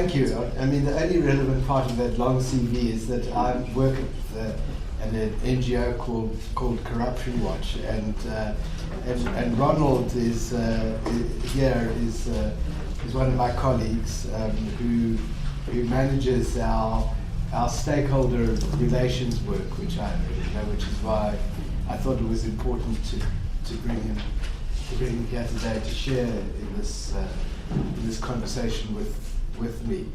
thank you. I mean, the only relevant part of that long CV is that I work at an NGO called Corruption Watch, and Ronald is one of my colleagues who manages our stakeholder relations work, which is why I thought it was important to bring him here today to share in this conversation with me.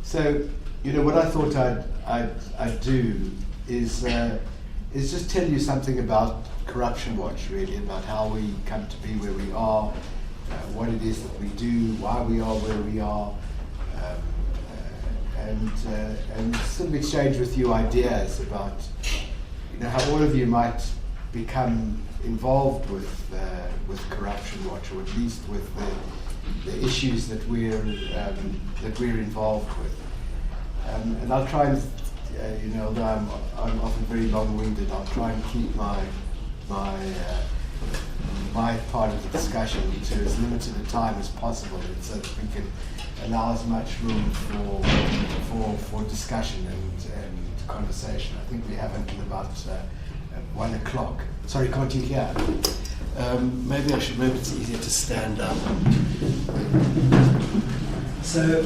So, what I thought I'd do is just tell you something about Corruption Watch, really, about how we come to be where we are, what it is that we do, why we are where we are, and sort of exchange with you ideas about how all of you might become involved with Corruption Watch, or at least with the issues that we're involved with. And I'll try and, although I'm often very long-winded, I'll try and keep my part of the discussion to as limited a time as possible, so that we can allow as much room for discussion and conversation. I think we have until about 1 o'clock. Sorry, can't you hear? Maybe it's easier to stand up. So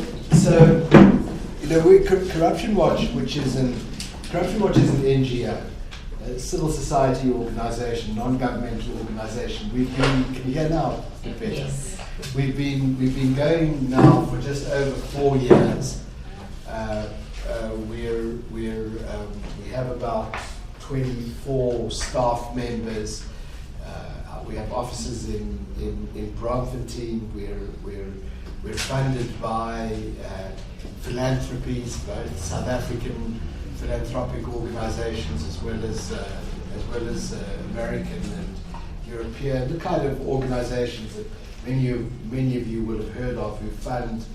Corruption Watch, which is an NGO, a civil society organisation, non-governmental organisation. Can you hear now? Yes. We've been going now for just over 4 years. We have about 24 staff members. We have offices in Braamfontein. We're funded by philanthropies, both South African philanthropic organisations as well as American and European, the kind of organisations that many of you will have heard of, who fund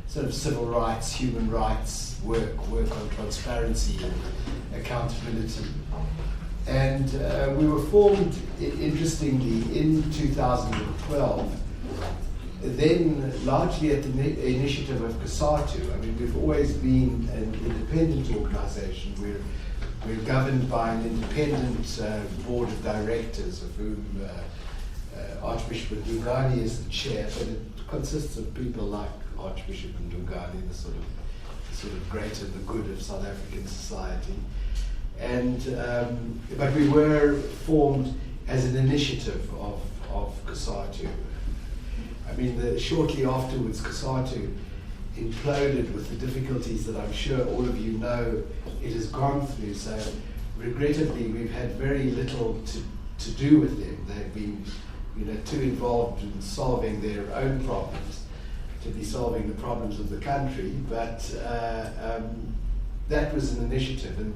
sort of civil rights, human rights work on transparency and accountability. And we were formed, interestingly, in 2012, then largely at the initiative of COSATU. I mean, we've always been an independent organisation. We're governed by an independent board of directors, of whom Archbishop Ndungane is the chair, but it consists of people like Archbishop Ndungane, the sort of greater the good of South African society. And but we were formed as an initiative of COSATU. I mean, shortly afterwards, COSATU imploded with the difficulties that I'm sure all of you know it has gone through. So, regrettably, we've had very little to do with them. They've been, too involved in solving their own problems to be solving the problems of the country. But that was an initiative, and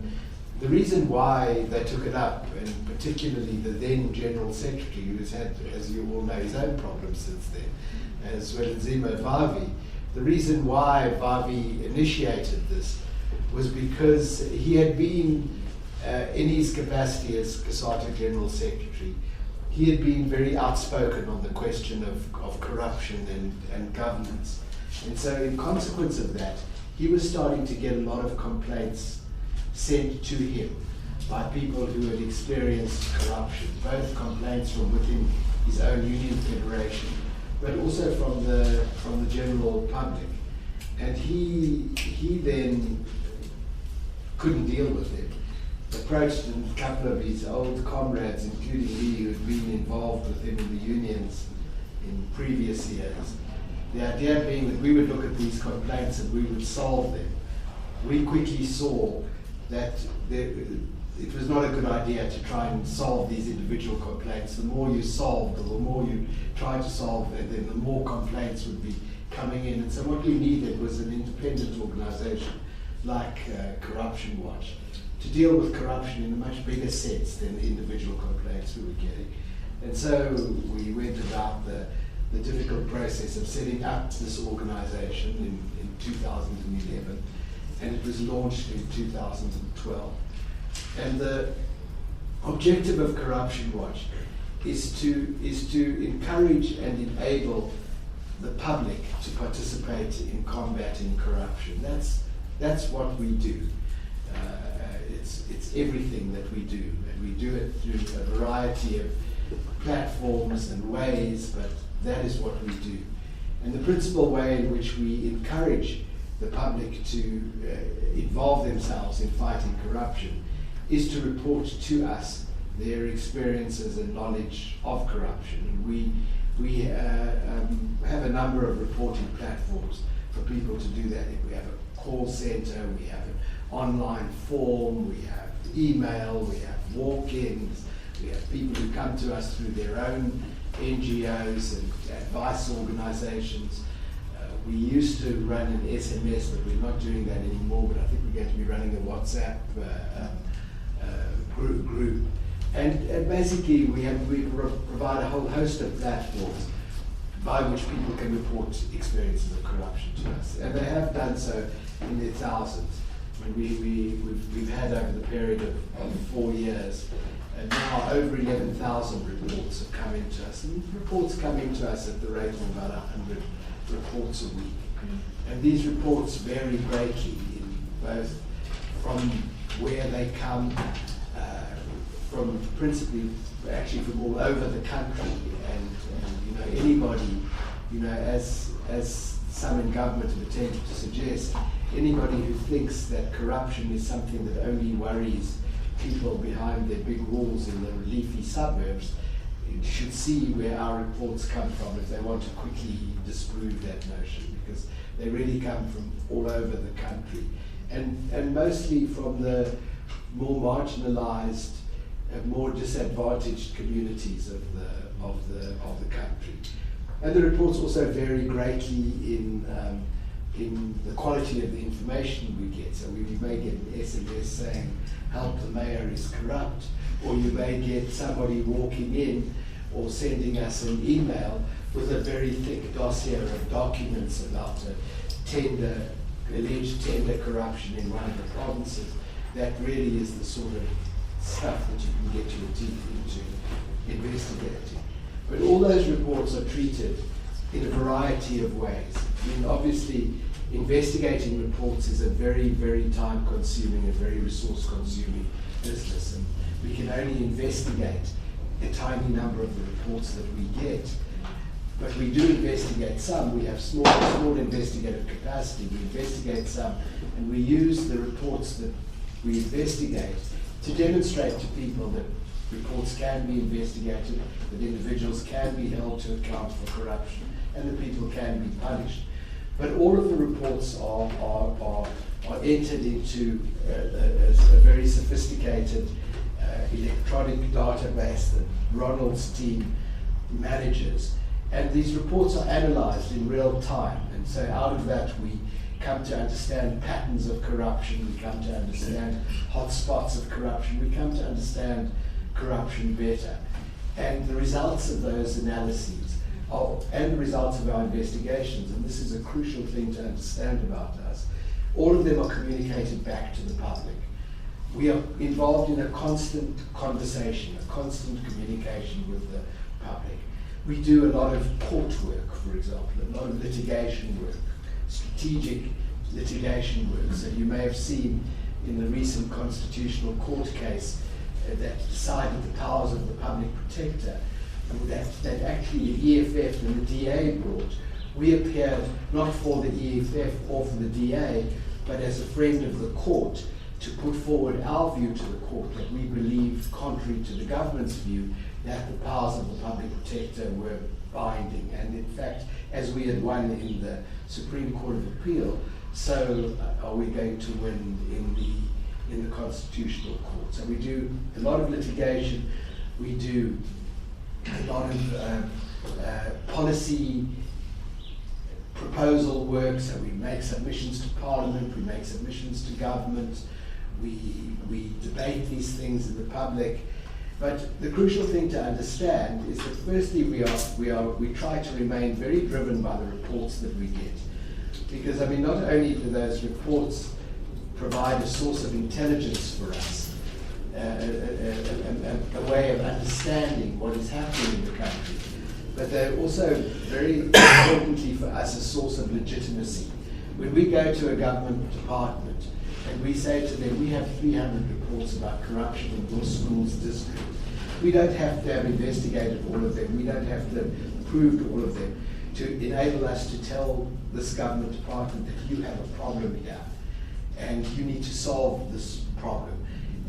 the reason why they took it up, and particularly the then General Secretary, who has had, as you all know, his own problems since then, as well as Zemo Vavi, the reason why Vavi initiated this was because he had been, in his capacity as COSATU General Secretary, he had been very outspoken on the question of corruption and governance. And so in consequence of that, he was starting to get a lot of complaints sent to him by people who had experienced corruption, both complaints from within his own union federation, but also from the general public. And he then couldn't deal with it. Approached a couple of his old comrades, including me, who had been involved with him in the unions in previous years. The idea being that we would look at these complaints and we would solve them. We quickly saw that it was not a good idea to try and solve these individual complaints. The more you solved, or the more you tried to solve them, then the more complaints would be coming in. And so what we needed was an independent organisation like Corruption Watch to deal with corruption in a much bigger sense than the individual complaints we were getting. And so we went about the difficult process of setting up this organisation in 2011, and it was launched in 2012. And the objective of Corruption Watch is to encourage and enable the public to participate in combating corruption. That's what we do. It's everything that we do, and we do it through a variety of platforms and ways, but that is what we do. And the principal way in which we encourage the public to involve themselves in fighting corruption is to report to us their experiences and knowledge of corruption. And we have a number of reporting platforms for people to do that. We have a call center, we have an online form, we have email, we have walk-ins, we have people who come to us through their own NGOs and advice organizations. We used to run an SMS, but we're not doing that anymore, but I think we're going to be running a WhatsApp group. And basically we provide a whole host of platforms by which people can report experiences of corruption to us. And they have done so in their thousands. And we've had over the period of 4 years, and now over 11,000 reports have come into us. And reports come into us at the rate of about 100 reports a week. And these reports vary greatly in both from where they come, from principally actually from all over the country, and anybody, as some in government have attempted to suggest, anybody who thinks that corruption is something that only worries people behind their big walls in the leafy suburbs should see where our reports come from if they want to quickly disprove that notion, because they really come from all over the country, and mostly from the more marginalized, more disadvantaged communities of the country. And the reports also vary greatly in the quality of the information we get. So we may get an SMS saying, "Help, the mayor is corrupt," or you may get somebody walking in or sending us an email with a very thick dossier of documents about alleged tender corruption in one of the provinces. That really is the sort of stuff that you can get your teeth into investigating. But all those reports are treated in a variety of ways. I mean, obviously, investigating reports is a very, very time-consuming and very resource-consuming business, and we can only investigate a tiny number of the reports that we get. But we do investigate some. We have small investigative capacity. We investigate some, and we use the reports that we investigate to demonstrate to people that reports can be investigated, that individuals can be held to account for corruption, and that people can be punished. But all of the reports are entered into a very sophisticated electronic database that Ronald's team manages. And these reports are analyzed in real time. And so out of that we come to understand patterns of corruption, we come to understand hotspots of corruption, we come to understand corruption better. And the results of those analyses and the results of our investigations, and this is a crucial thing to understand about us, all of them are communicated back to the public. We are involved in a constant conversation, a constant communication with the public. We do a lot of court work, for example, a lot of litigation work, strategic litigation work. So you may have seen in the recent constitutional court case that decided the powers of the public protector, that actually the EFF and the DA brought. We appeared not for the EFF or for the DA, but as a friend of the court to put forward our view to the court that we believed, contrary to the government's view, that the powers of the public protector were binding. And in fact, as we had won in the Supreme Court of Appeal, so are we going to win in the Constitutional Court. So we do a lot of litigation, we do a lot of policy proposal work, so we make submissions to Parliament, we make submissions to government, we debate these things in the public. But the crucial thing to understand is that firstly we try to remain very driven by the reports that we get. Because I mean, not only do those reports provide a source of intelligence for us, a way of understanding what is happening in the country, but they're also very importantly for us a source of legitimacy. When we go to a government department and we say to them, we have 300 reports about corruption in your school's district, we don't have to have investigated all of them, we don't have to have proved all of them, to enable us to tell this government department that you have a problem here and you need to solve this problem.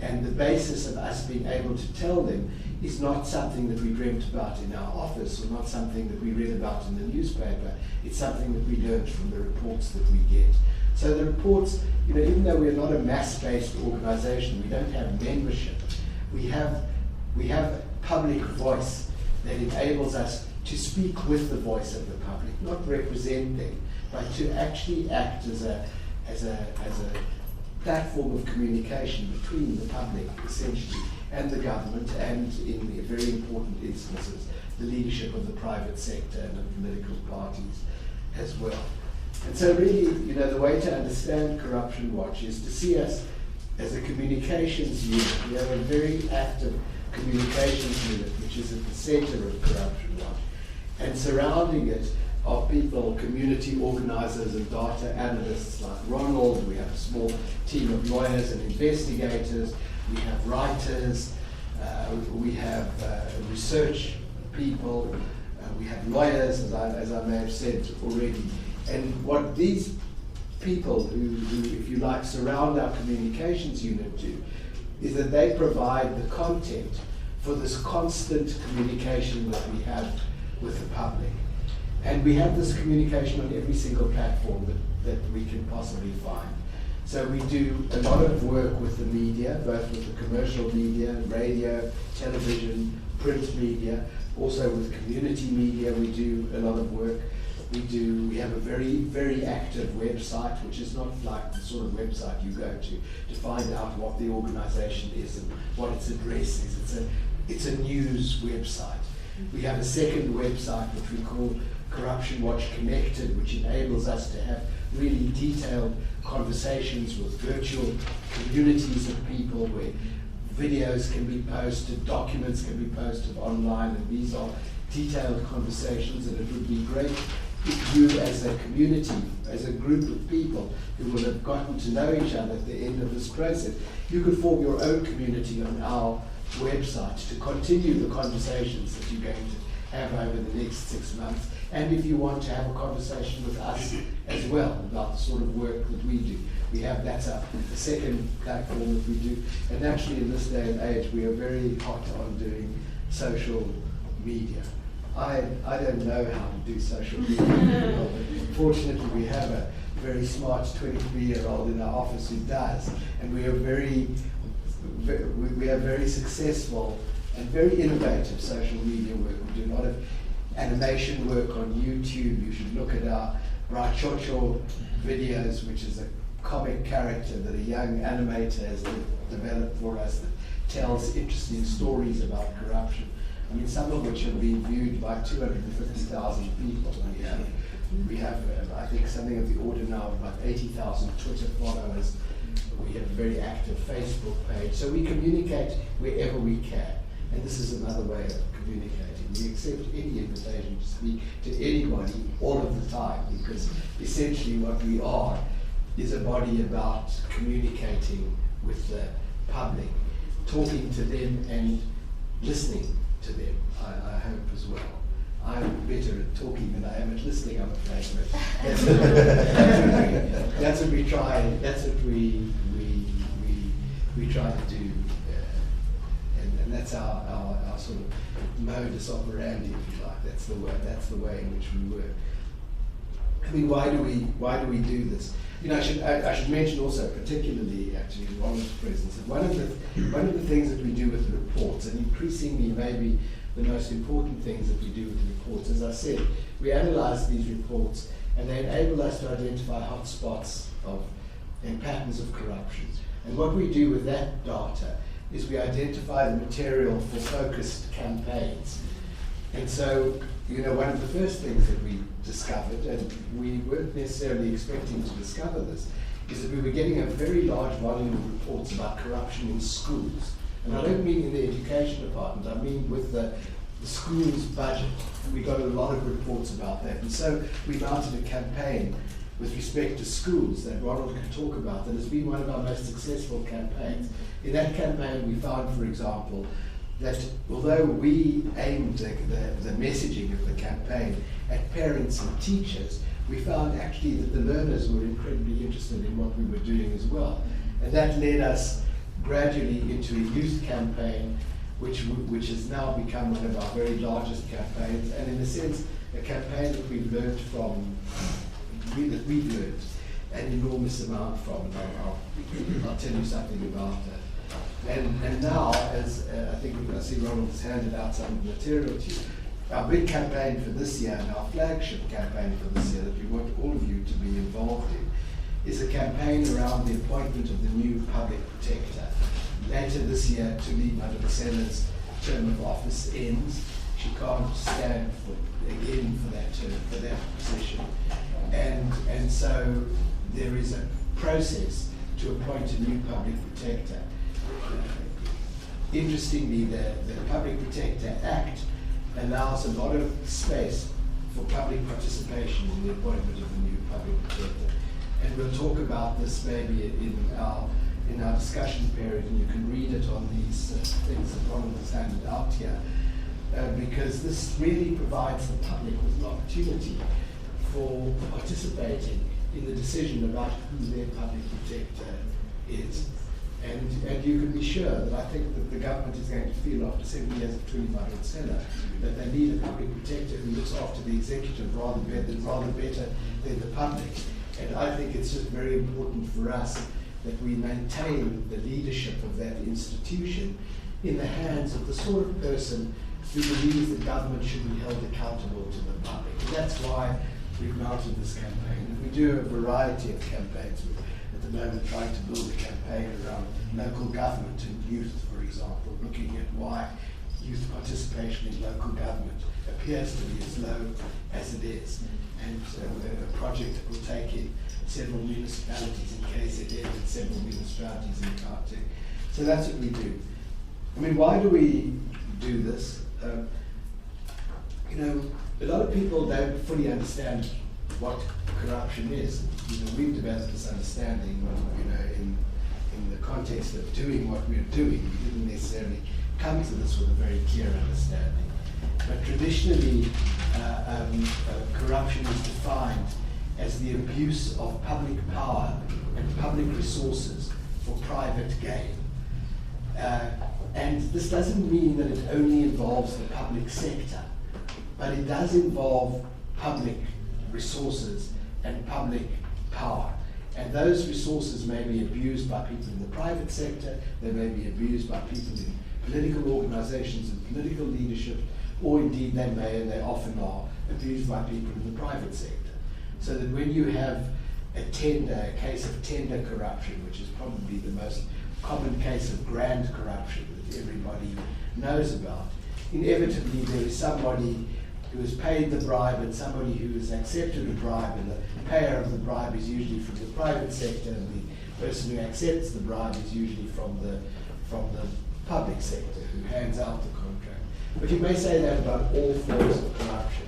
And the basis of us being able to tell them is not something that we dreamt about in our office or not something that we read about in the newspaper. It's something that we learned from the reports that we get. So the reports, even though we're not a mass-based organization, we don't have membership, we have public voice that enables us to speak with the voice of the public, not represent them, but to actually act as a platform of communication between the public, essentially, and the government, and in very important instances, the leadership of the private sector and of political parties as well. And so really, the way to understand Corruption Watch is to see us as a communications unit. We have a very active communications unit, which is at the center of Corruption Watch. And surrounding it are people, community organizers and data analysts like Ronald. We have a small team of lawyers and investigators. We have writers. We have research people. We have lawyers, as I may have said already. And what these people who, if you like, surround our communications unit do is that they provide the content for this constant communication that we have with the public. And we have this communication on every single platform that we can possibly find. So we do a lot of work with the media, both with the commercial media, radio, television, print media, also with community media we do a lot of work. We have a very, very active website, which is not like the sort of website you go to find out what the organization is and what its address is. It's a news website. We have a second website which we call Corruption Watch Connected, which enables us to have really detailed conversations with virtual communities of people where videos can be posted, documents can be posted online, and these are detailed conversations, and it would be great if you as a community, as a group of people who will have gotten to know each other at the end of this process, you could form your own community on our website to continue the conversations that you're going to have over the next 6 months. And if you want to have a conversation with us as well about the sort of work that we do, that's the second platform that we do. And actually in this day and age, we are very hot on doing social media. I don't know how to do social media. Fortunately, we have a very smart 23-year-old in our office who does, and we are very successful and very innovative social media work. We do a lot of animation work on YouTube. You should look at our Brachocho videos, which is a comic character that a young animator has developed for us that tells interesting stories about corruption. I mean, some of which have been viewed by 250,000 people. We have I think, something of the order now of about 80,000 Twitter followers. We have a very active Facebook page. So we communicate wherever we can. And this is another way of communicating. We accept any invitation to speak to anybody all of the time, because essentially what we are is a body about communicating with the public, talking to them and listening to them, I hope as well. I'm better at talking than I am at listening, I'm afraid. But that's what we try. That's what we try to do, and that's our sort of modus operandi, if you like. That's the way in which we work. I mean, why do we do this? I should mention also, particularly actually in Ronald's presence, that one of the things that we do with the reports, and increasingly maybe the most important things that we do with the reports, as I said, we analyze these reports and they enable us to identify hotspots and patterns of corruption. And what we do with that data is we identify the material for focused campaigns. And so, one of the first things that we discovered, and we weren't necessarily expecting to discover this, is that we were getting a very large volume of reports about corruption in schools. And I don't mean in the education department, I mean with the school's budget. And we got a lot of reports about that. And so we mounted a campaign with respect to schools that Ronald can talk about, that has been one of our most successful campaigns. In that campaign, we found, for example, that although we aimed the messaging of the campaign at parents and teachers, we found actually that the learners were incredibly interested in what we were doing as well. And that led us gradually into a youth campaign, which has now become one of our very largest campaigns, and in a sense, a campaign that we've learned an enormous amount from. And I'll tell you something about that. And now, as I think I see Ronald has handed out some material to you, our big campaign for this year and our flagship campaign for this year that we want all of you to be involved in is a campaign around the appointment of the new public protector. Later this year, Tuli Madonsela's term of office ends. She can't stand again for that term, for that position. And so there is a process to appoint a new public protector. Interestingly, the Public Protector Act allows a lot of space for public participation in the appointment of the new public protector. And we'll talk about this maybe in our discussion period, and you can read it on these things that Ronald has handed out here, because this really provides the public with an opportunity for participating in the decision about who their public protector is. And you can be sure that I think that the government is going to feel after 7 years of Tuli Madonsela that they need a public protector who looks after the executive rather better than the public. And I think it's just very important for us that we maintain the leadership of that institution in the hands of the sort of person who believes that government should be held accountable to the public. And that's why we've mounted this campaign. And we do a variety of campaigns. We're at the moment trying to build a campaign around local government and youth, for example, looking at why youth participation in local government appears to be as low as it is. And a project that will take in several municipalities in KZN and several municipalities in Gauteng. So that's what we do. I mean, why do we do this? A lot of people don't fully understand what corruption is. We've developed this understanding, in the context of doing what we're doing. We didn't necessarily come to this with a very clear understanding. But traditionally, corruption is defined as the abuse of public power and public resources for private gain. And this doesn't mean that it only involves the public sector, but it does involve public resources and public power. And those resources may be abused by people in the private sector, they may be abused by people in political organizations and political leadership, or indeed they may, and they often are, abused by people in the private sector. So that when you have a case of tender corruption, which is probably the most common case of grand corruption that everybody knows about, inevitably there is somebody who has paid the bribe and somebody who has accepted the bribe, and the payer of the bribe is usually from the private sector, and the person who accepts the bribe is usually from the public sector who hands out the contract. But you may say that about all forms of corruption.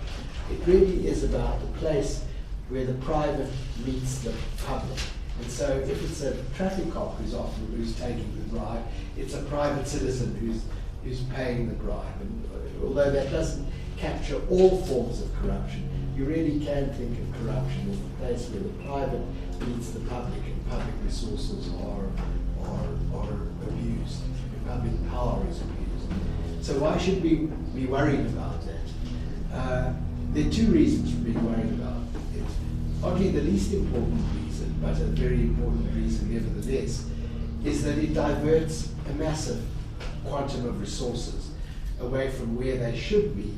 It really is about the place where the private meets the public. And so if it's a traffic cop who's taking the bribe, it's a private citizen who's paying the bribe. And although that doesn't capture all forms of corruption, you really can think of corruption as the place where the private meets the public and public resources are abused, and public power is abused. So why should we be worried about that? There are two reasons for being worried about it. Oddly, the least important reason, but a very important reason nevertheless, is that it diverts a massive quantum of resources away from where they should be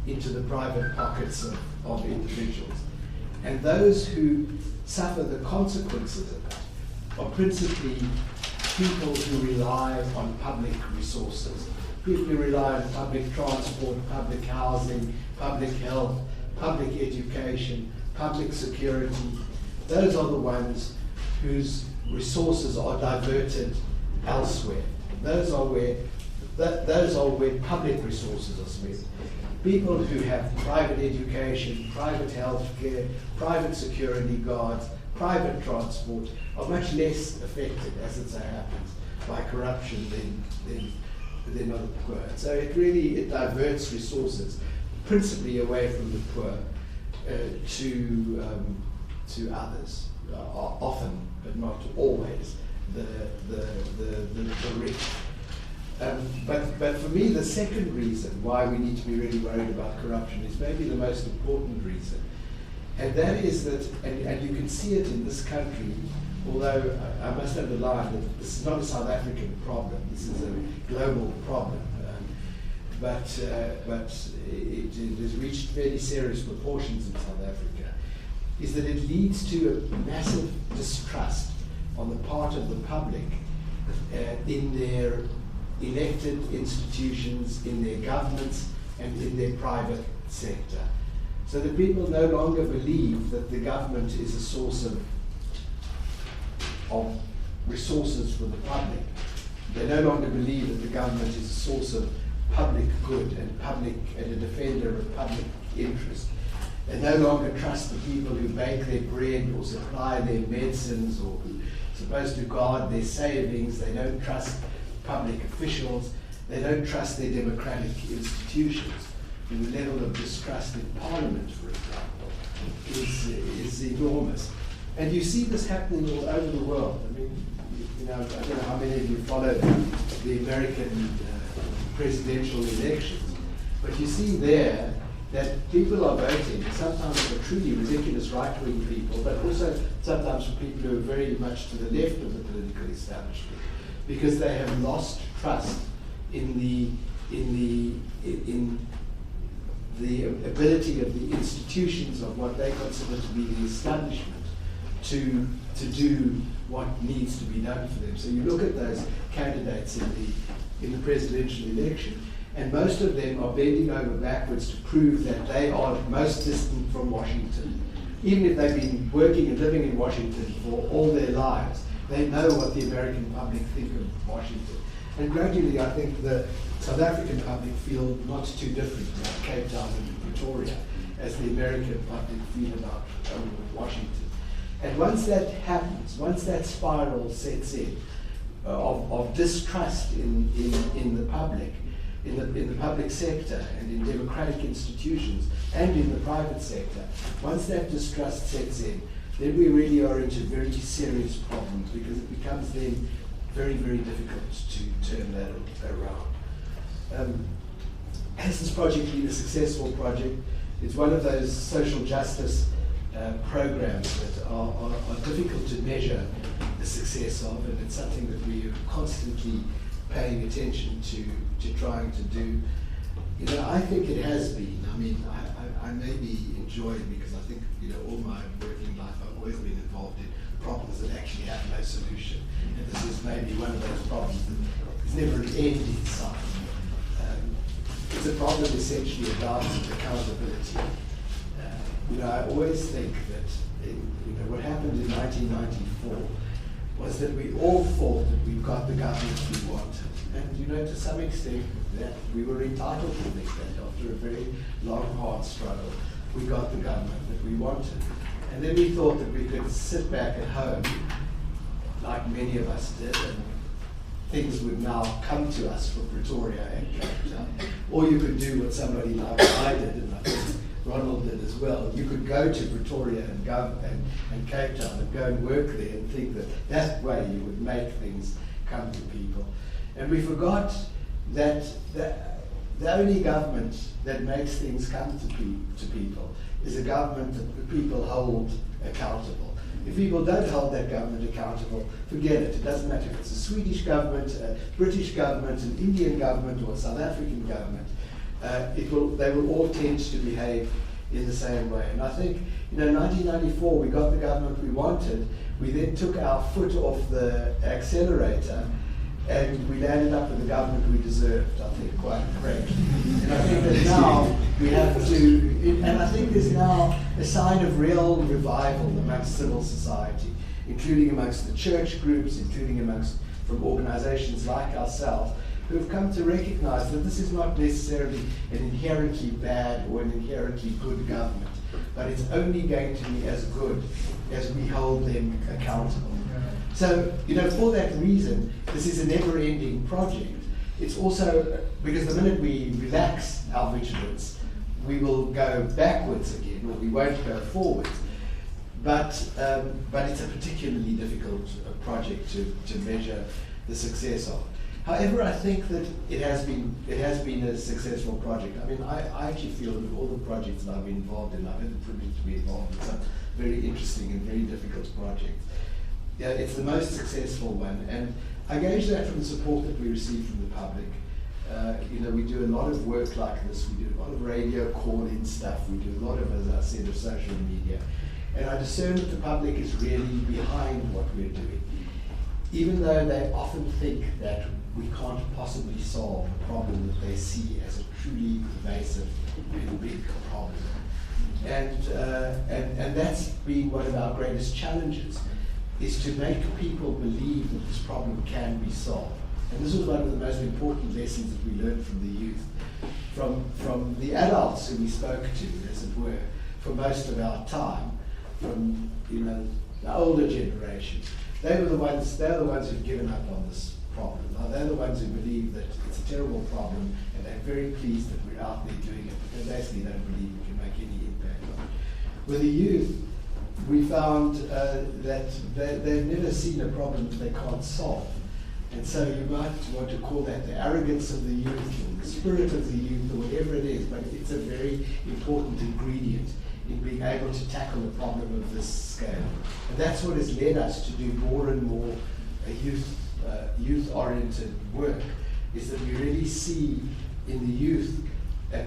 into the private pockets of individuals. And those who suffer the consequences of that are principally people who rely on public resources. People who rely on public transport, public housing, public health, public education, public security. Those are the ones whose resources are diverted elsewhere. Those are where public resources are spent. people who have private education, private health care, private security guards, private transport, are much less affected, as it so happens, by corruption than other poor. So it diverts resources, principally away from the poor, to others, often, but not always, the rich. But for me, the second reason why we need to be really worried about corruption is maybe the most important reason. And that is that, and you can see it in this country, although I must underline that this is not a South African problem, this is a global problem. But it has reached very serious proportions in South Africa, is that it leads to a massive distrust on the part of the public in their elected institutions, in their governments, and in their private sector. So that people no longer believe that the government is a source of resources for the public. They no longer believe that the government is a source of public good and a defender of public interest. They no longer trust the people who bake their bread or supply their medicines or who are supposed to guard their savings. They don't trust public officials. They don't trust their democratic institutions. And the level of distrust in Parliament, for example, is enormous. And you see this happening all over the world. I mean, I don't know how many of you followed the American presidential elections, but you see there that people are voting sometimes for truly ridiculous right-wing people, but also sometimes for people who are very much to the left of the political establishment, because they have lost trust in the ability of the institutions of what they consider to be the establishment to do what needs to be done for them. So you look at those candidates in the presidential election, and most of them are bending over backwards to prove that they are most distant from Washington. Even if they've been working and living in Washington for all their lives, they know what the American public think of Washington. And gradually, I think the South African public feel not too different about Cape Town and Pretoria as the American public feel about Washington. And once that happens, once that spiral sets in of distrust in the public, in the public sector and in democratic institutions and in the private sector, once that distrust sets in, then we really are into very serious problems, because it becomes then very, very difficult to turn that around. Has this project been a successful project? It's one of those social justice programs that are difficult to measure the success of, and it's something that we are constantly paying attention to trying to do. I think it has been. I mean, I maybe enjoy it because I think, all my working life I've always been involved in problems that actually have no solution. And this is maybe one of those problems that there's never an end in sight. It's a problem essentially about accountability. I always think that what happened in 1994 was that we all thought that we've got the government we wanted. And to some extent that we were entitled to think that after a very long, hard struggle, we got the government that we wanted. And then we thought that we could sit back at home, like many of us did, and things would now come to us from Pretoria and Cape Town. Or you could do what somebody like I did, and I think Ronald did as well. You could go to Pretoria and Cape Town and go and work there and think that way you would make things come to people. And we forgot that the only government that makes things come to people is a government that the people hold accountable. If people don't hold that government accountable, forget it. It doesn't matter if it's a Swedish government, a British government, an Indian government, or a South African government. They will all tend to behave in the same way. And I think, in 1994, we got the government we wanted. We then took our foot off the accelerator, and we landed up with the government we deserved, I think, quite correctly. And I think that now we have to, and I think there's now a sign of real revival amongst civil society, including amongst the church groups, including from organizations like ourselves, who have come to recognize that this is not necessarily an inherently bad or an inherently good government, but it's only going to be as good as we hold them accountable. So, for that reason, this is a never-ending project. It's also, because the minute we relax our vigilance, we will go backwards again, or we won't go forwards. But it's a particularly difficult project to measure the success of. However, I think that it has been a successful project. I mean, I actually feel that all the projects that I've been involved in, I've had the privilege to be involved in some very interesting and very difficult projects. Yeah, it's the most successful one, and I gauge that from the support that we receive from the public. We do a lot of work like this. We do a lot of radio call-in stuff. We do a lot of, as I said, of social media. And I discern that the public is really behind what we're doing, even though they often think that we can't possibly solve a problem that they see as a truly pervasive and big problem. And that's been one of our greatest challenges, is to make people believe that this problem can be solved. And this was one of the most important lessons that we learned from the youth, from the adults who we spoke to, as it were, for most of our time, from the older generation. They're the ones who've given up on this problem. Now, they're the ones who believe that it's a terrible problem, and they're very pleased that we're out there doing it, but they basically don't believe we can make any impact on it. With the youth, we found that they've never seen a problem that they can't solve. And so you might want to call that the arrogance of the youth, or the spirit of the youth, or whatever it is, but it's a very important ingredient in being able to tackle a problem of this scale. And that's what has led us to do more and more youth-oriented work, is that we really see in the youth a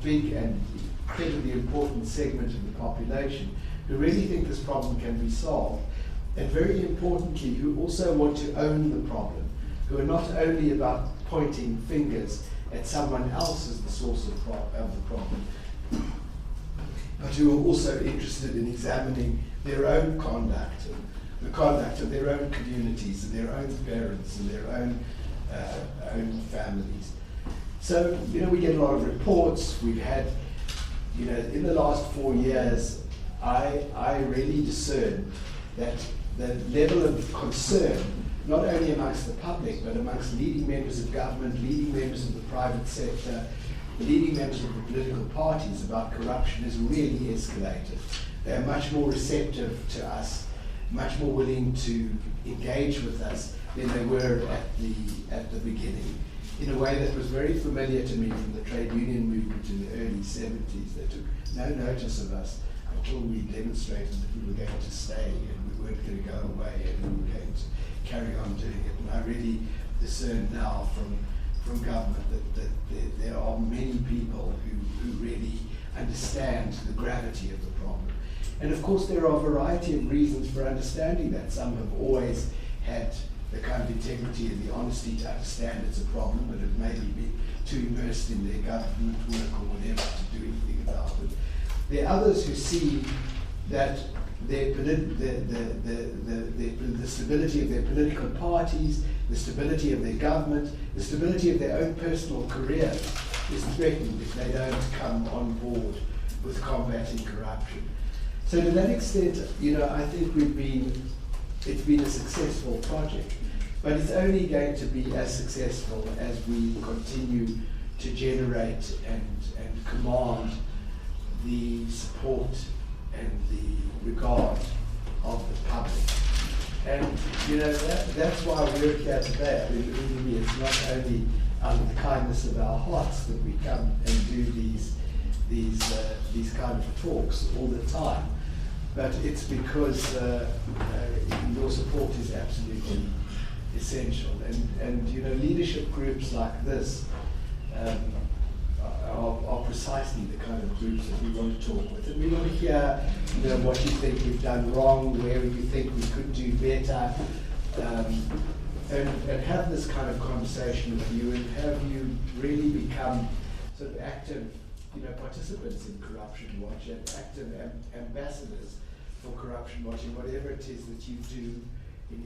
big and incredibly important segment of the population who really think this problem can be solved, and very importantly, who also want to own the problem, who are not only about pointing fingers at someone else as the source of the problem, but who are also interested in examining their own conduct, and the conduct of their own communities, and their own parents, and their own families. So, we get a lot of reports. We've had, in the last 4 years, I really discern that the level of concern, not only amongst the public, but amongst leading members of government, leading members of the private sector, leading members of the political parties about corruption has really escalated. They're much more receptive to us, much more willing to engage with us than they were at the beginning, in a way that was very familiar to me from the trade union movement in the early 70s. They took no notice of us until we demonstrated that we were going to stay and we weren't going to go away and we were going to carry on doing it. And I really discern now from government that there are many people who really understand the gravity of the problem. And of course there are a variety of reasons for understanding that. Some have always had the kind of integrity and the honesty to understand it's a problem, but have maybe been too immersed in their government work or whatever to do anything about it. There are others who see that the stability of their political parties, the stability of their government, the stability of their own personal career is threatened if they don't come on board with combating corruption. So to that extent, I think it's been a successful project, but it's only going to be as successful as we continue to generate and command the support and the regard of the public. And that's why we're here today. I mean, really, it's not only out of the kindness of our hearts that we come and do these kind of talks all the time, but it's because your support is absolutely essential. And leadership groups like this are precisely the kind of groups that we want to talk with. And we want to hear what you think we've done wrong, where you think we could do better, and have this kind of conversation with you, and have you really become sort of active participants in Corruption Watch, and active ambassadors for Corruption Watch, and whatever it is that you do in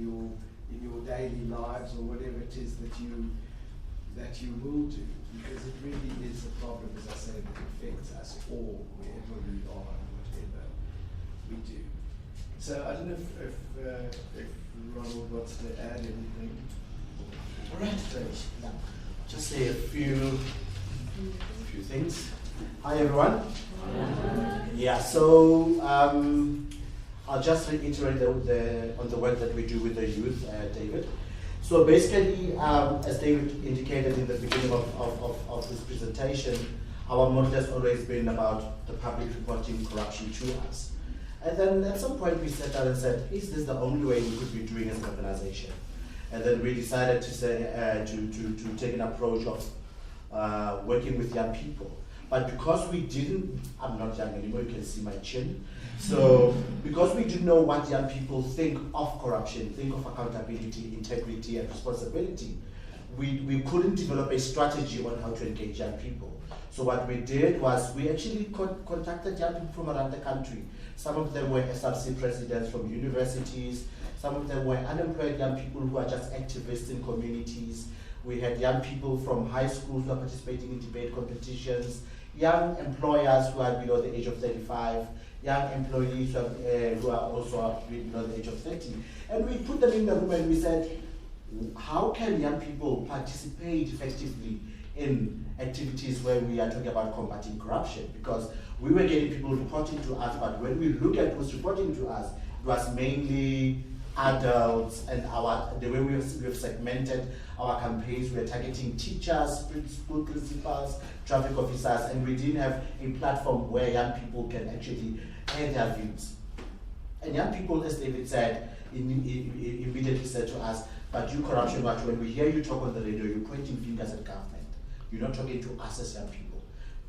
in your daily lives or whatever it is that you will do, because it really is a problem, as I say, that affects us all, wherever we are and whatever we do. So I don't know if Ronald wants to add anything. All right. Yeah. Just say a few things. Hi everyone. Yeah. So I'll just reiterate on the work that we do with the youth, David. So basically, as David indicated in the beginning of this presentation, our model has always been about the public reporting corruption to us. And then at some point we sat down and said, is this the only way we could be doing as an organization? And then we decided to say to take an approach of working with young people. But because we didn't, I'm not young anymore, you can see my chin. So because we didn't know what young people think of corruption, think of accountability, integrity, and responsibility, we couldn't develop a strategy on how to engage young people. So what we did was we actually contacted young people from around the country. Some of them were SRC presidents from universities. Some of them were unemployed young people who are just activists in communities. We had young people from high schools who are participating in debate competitions, young employers who are below the age of 35, young employees who are also below the age of 30. And we put them in the room and we said, how can young people participate effectively in activities where we are talking about combating corruption? Because we were getting people reporting to us, but when we look at who's reporting to us, it was mainly adults, and the way we have segmented our campaigns, we are targeting teachers, school principals, traffic officers, and we didn't have a platform where young people can actually air their views. And young people, as David said, immediately said to us, but you corruption watch, when we hear you talk on the radio, you're pointing fingers at government. You're not talking to us as young people.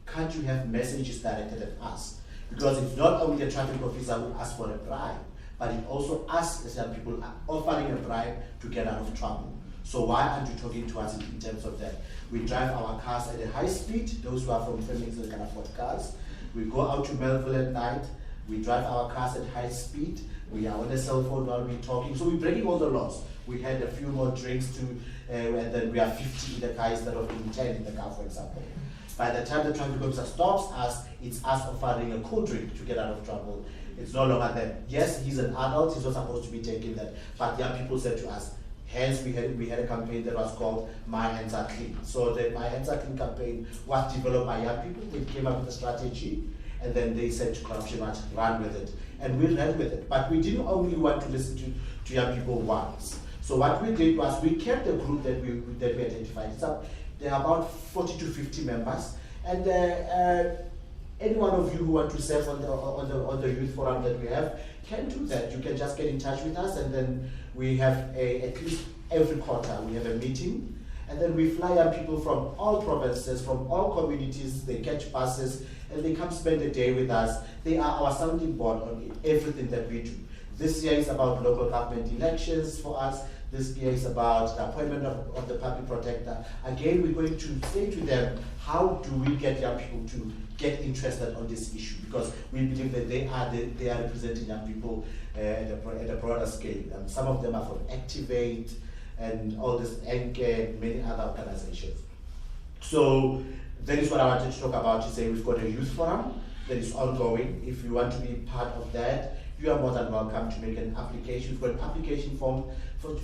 Can't you have messages directed at us? Because it's not only the traffic officer who asks for a bribe, but it also us as young people are offering a bribe to get out of trouble. So why aren't you talking to us in terms of that? We drive our cars at a high speed. Those who are from families that can afford cars. We go out to Melville at night. We drive our cars at high speed. We are on a cell phone while we're talking. So we're breaking all the laws. We had a few more drinks and then we are 50 in the car instead of being 10 in the car, for example. By the time the traffic officer stops us, it's us offering a cool drink to get out of trouble. It's no longer them. Yes, he's an adult, he's not supposed to be taking that. But young people said to us, hence we had a campaign that was called My Hands Are Clean. So the My Hands Are Clean campaign was developed by young people. They came up with a strategy, and then they said to Corruption Watch, run with it. And we ran with it. But we didn't only want to listen to young people once. So what we did was we kept the group that we identified. There are about 40 to 50 members. And any one of you who want to serve on the youth forum that we have can do that. You can just get in touch with us, and then we have at least every quarter we have a meeting, and then we fly young people from all provinces, from all communities. They catch buses and they come spend a day with us. They are our sounding board on everything that we do. This year is about local government elections for us. This year is about the appointment of the public protector. Again, we're going to say to them, how do we get young people to get interested on this issue? Because we believe that they are representing young people at a broader scale. Some of them are from Activate and all this, and many other organizations. So that is what I wanted to talk about. To say we've got a youth forum that is ongoing. If you want to be part of that, you are more than welcome to make an application. We've got an application form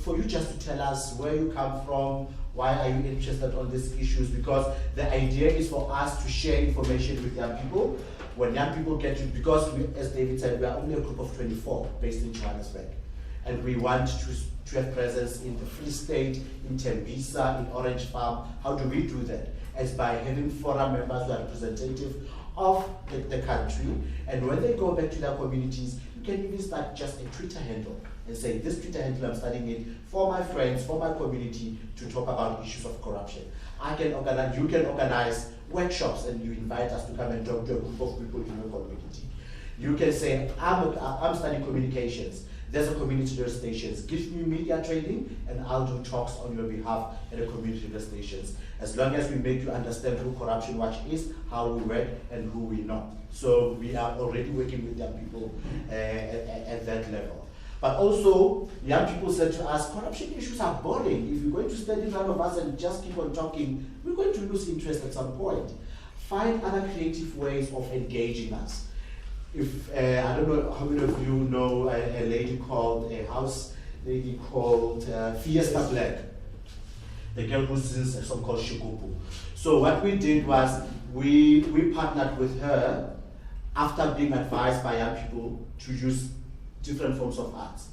for you just to tell us where you come from, why are you interested on these issues, because the idea is for us to share information with young people. When young people get to, because we, as David said, we are only a group of 24 based in Johannesburg, and we want to have presence in the Free State, in Tembisa, in Orange Farm. How do we do that? As by having forum members who are representative of the country, and when they go back to their communities, you can even start just a Twitter handle and say, this Twitter handle I'm starting it for my friends, for my community, to talk about issues of corruption. You can organize workshops and you invite us to come and talk to a group of people in your community. You can say, I'm studying communications. There's a community radio stations. Give me media training and I'll do talks on your behalf at the community radio stations. As long as we make you understand who Corruption Watch is, how we work, and who we not. So we are already working with young people at that level. But also, young people said to us, corruption issues are boring. If you're going to stand in front of us and just keep on talking, we're going to lose interest at some point. Find other creative ways of engaging us. If I don't know how many of you know a house lady called Fiesta Black, the girl who sings a song called Shikupu. So what we did was we partnered with her after being advised by young people to use different forms of arts.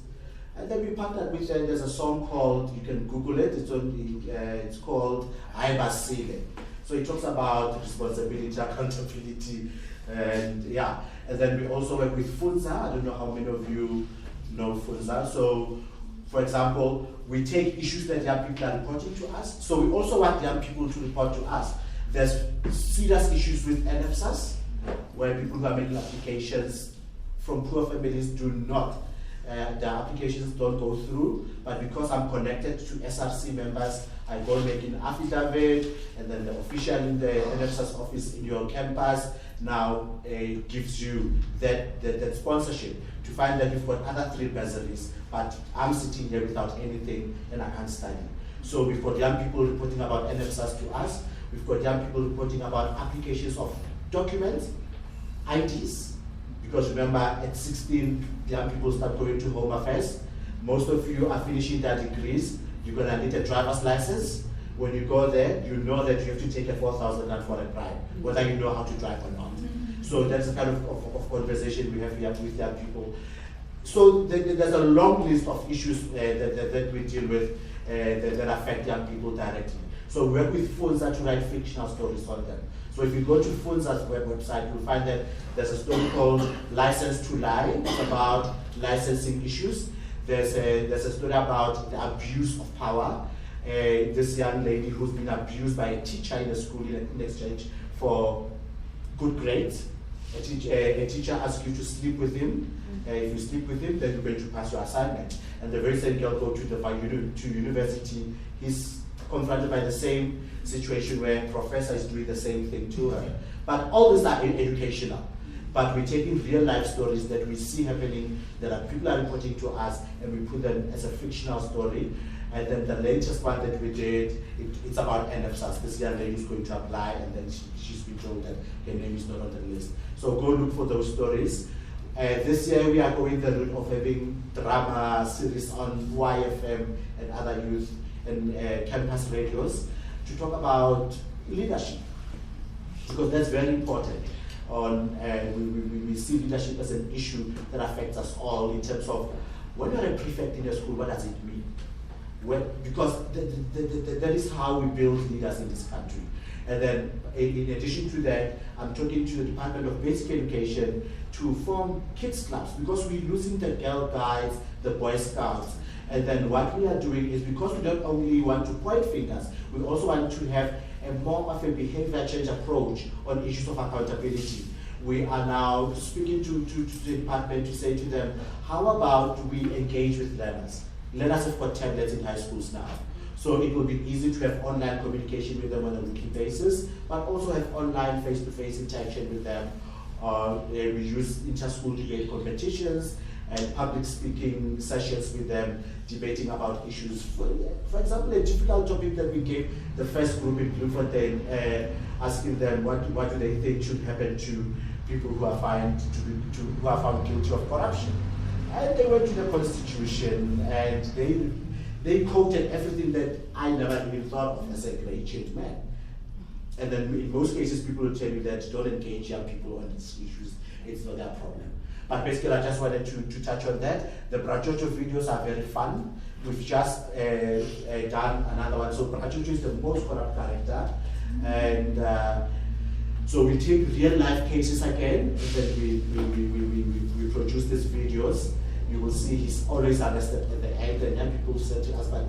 And then we partnered with her. There's a song called, you can Google it, it's called Aibasile. So it talks about responsibility, accountability, and yeah. And then we also work with Funza. I don't know how many of you know Funza. So, for example, we take issues that young people are reporting to us. So we also want young people to report to us. There's serious issues with NFSAS, where people who are making applications from poor families do not, the applications don't go through, but because I'm connected to SRC members, I go make an affidavit, and then the official in the NFSAS office in your campus now gives you that sponsorship to find that you've got other 3 bursaries, but I'm sitting here without anything and I can't study. So we've got young people reporting about NFSAS to us, we've got young people reporting about applications of documents, IDs, because remember at 16, young people start going to Home Affairs. Most of you are finishing their degrees. You're going to need a driver's license. When you go there, you know that you have to take a 4,000 rand for a ride, whether you know how to drive or not. So that's the kind of conversation we have here with young people. So there's a long list of issues that we deal with that affect young people directly. So we work with Funza to write fictional stories on them. So if you go to Funza's website, you'll find that there's a story called License to Lie. It's about licensing issues. There's a story about the abuse of power. This young lady who's been abused by a teacher in a school in exchange for good grades. A teacher asks you to sleep with him. If you sleep with him, then you're going to pass your assignment. And the very same girl goes to university. He's confronted by the same situation where a professor is doing the same thing to her. But all these are educational. But we're taking real life stories that we see happening, that people are reporting to us, and we put them as a fictional story. And then the latest one that we did, it's about NFSAS. This young lady is going to apply, and then she's been told that her name is not on the list. So go look for those stories. This year we are going the route of having drama series on YFM and other youth and campus radios to talk about leadership, because that's very important. We see leadership as an issue that affects us all in terms of when you're a prefect in a school, what does it mean? Because that is how we build leaders in this country. And then in addition to that, I'm talking to the Department of Basic Education to form kids clubs, because we're losing the Girl Guides, the Boy Scouts. And then what we are doing is, because we don't only want to point fingers, we also want to have a more of a behavior change approach on issues of accountability. We are now speaking to the department to say to them, how about we engage with learners? Learners have got tablets in high schools now. So it will be easy to have online communication with them on a weekly basis, but also have online face-to-face interaction with them. We use inter-school debate competitions and public speaking sessions with them, debating about issues. For example, a difficult topic that we gave the first group in Bloemfontein, asking them what do they think should happen to people who are found guilty of corruption. And they went to the Constitution, and they quoted everything that I never even thought of as a great change man. And then in most cases, people will tell you that don't engage young people on these issues, it's not their problem. But basically, I just wanted to touch on that. The Brajojo videos are very fun. We've just done another one. So Brajojo is the most corrupt character. And so we take real life cases again, and then we produce these videos. You will see he's always arrested at the end, and then people say to us, but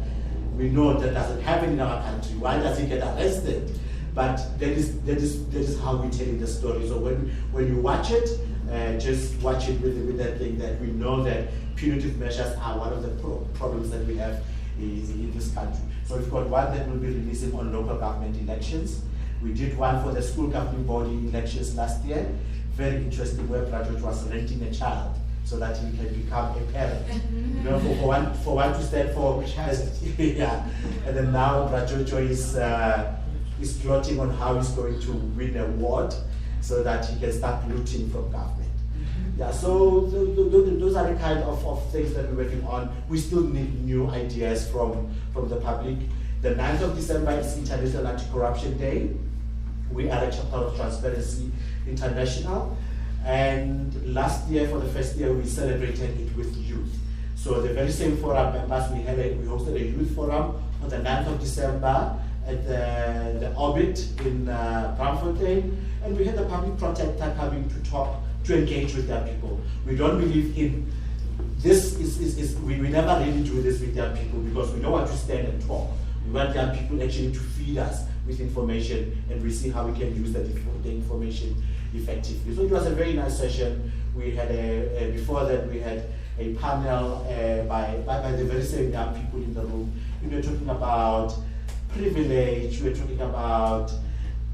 we know that doesn't happen in our country. Why does he get arrested? But that is how we tell the story. So when you watch it, just watch it with that thing that we know that punitive measures are one of the problems that we have in this country. So we've got one that will be releasing on local government elections. We did one for the school governing body elections last year. Very interesting, where Brajojo was renting a child. so that he can become a parent. You know, for one to stand for, Which has it. yeah. And then now Brajojo is plotting on how he's going to win an award so that he can start looting from government. Yeah, so those are the kind of things that we're working on. We still need new ideas from the public. The 9th of December is International Anti-Corruption Day. We are a chapter of Transparency International. And last year, for the first year, we celebrated it with youth. So the very same forum members, we hosted a youth forum on the 9th of December at the Orbit in Braamfontein. And we had the public protector coming to talk, to engage with their people. We don't believe in this we never really do this with young people because we don't want to stand and talk. We want young people actually to feed us with information, and we see how we can use the information effectively. So it was a very nice session. We had before that we had a panel by the very same young people in the room. We were talking about privilege, we were talking about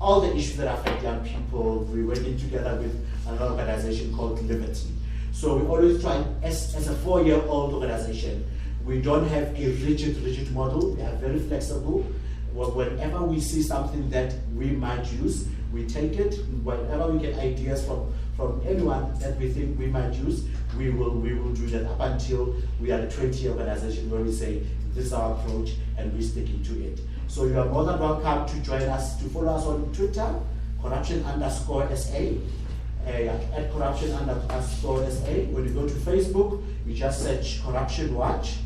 all the issues that affect young people. We went in together with another organization called Liberty. So we always try, as a 4-year-old organization, we don't have a rigid model. We are very flexible. Whenever we see something that we might use, we take it. Whenever we get ideas from anyone that we think we might use, we will do that up until we are a 20-year organization where we say, this is our approach and we're sticking to it. So you are more than welcome to join us, to follow us on Twitter, corruption_SA, at corruption_SA. When you go to Facebook, you just search Corruption Watch.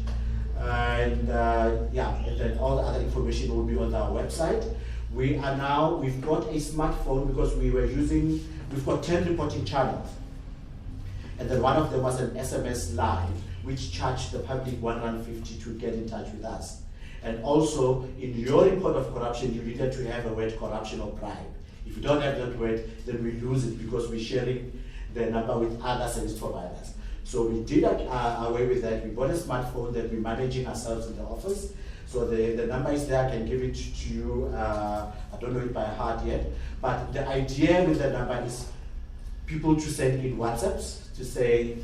And and then all the other information will be on our website. We've got a smartphone because we've got 10 reporting channels. And then one of them was an SMS Live, which charged the public R150 to get in touch with us. And also, in your report of corruption, you needed to have a word corruption or bribe. If you don't have that word, then we lose it because we're sharing the number with other service providers. So we did away with that. We bought a smartphone that we're managing ourselves in the office. So the number is there. I can give it to you. I don't know it by heart yet. But the idea with the number is people to send in WhatsApps to say,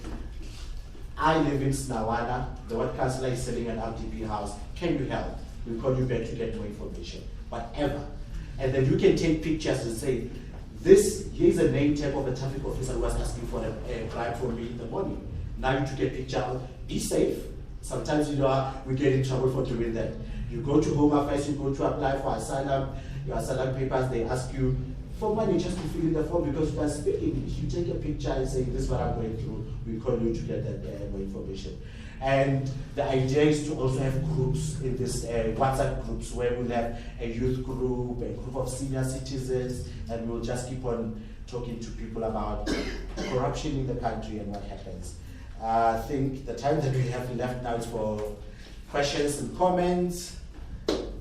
I live in Snawana, the ward councillor is selling an RDP house, can you help? We'll call you back to get more information, whatever. And then you can take pictures and say, here's a name tag of a traffic officer who was asking for a bribe from me in the morning. Now you took a picture, be safe. Sometimes we get in trouble for doing that. You go to Home Affairs, you go to apply for asylum, your asylum papers, they ask you for money just to fill in the form because you are speaking. If you take a picture and say, this is what I'm going through, we call you to get that more information. And the idea is to also have groups in this WhatsApp groups where we'll have a youth group, a group of senior citizens, and we'll just keep on talking to people about corruption in the country and what happens. I think the time that we have left now is for questions and comments.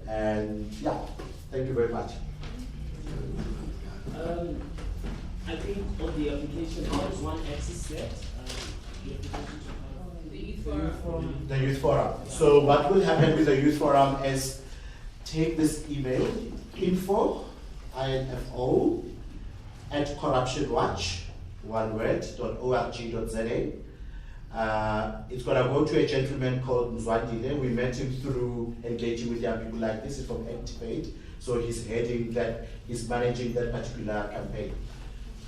And yeah, thank you very much. I think on the application, there is one access set. The youth forum. The youth forum. So what will happen with the youth forum is take this email, info, info, at corruptionwatch, one word, .org.za. It's going to go to a gentleman called Mzwandile. We met him through engaging with young people like this. He's from Activate. So he's managing that particular campaign.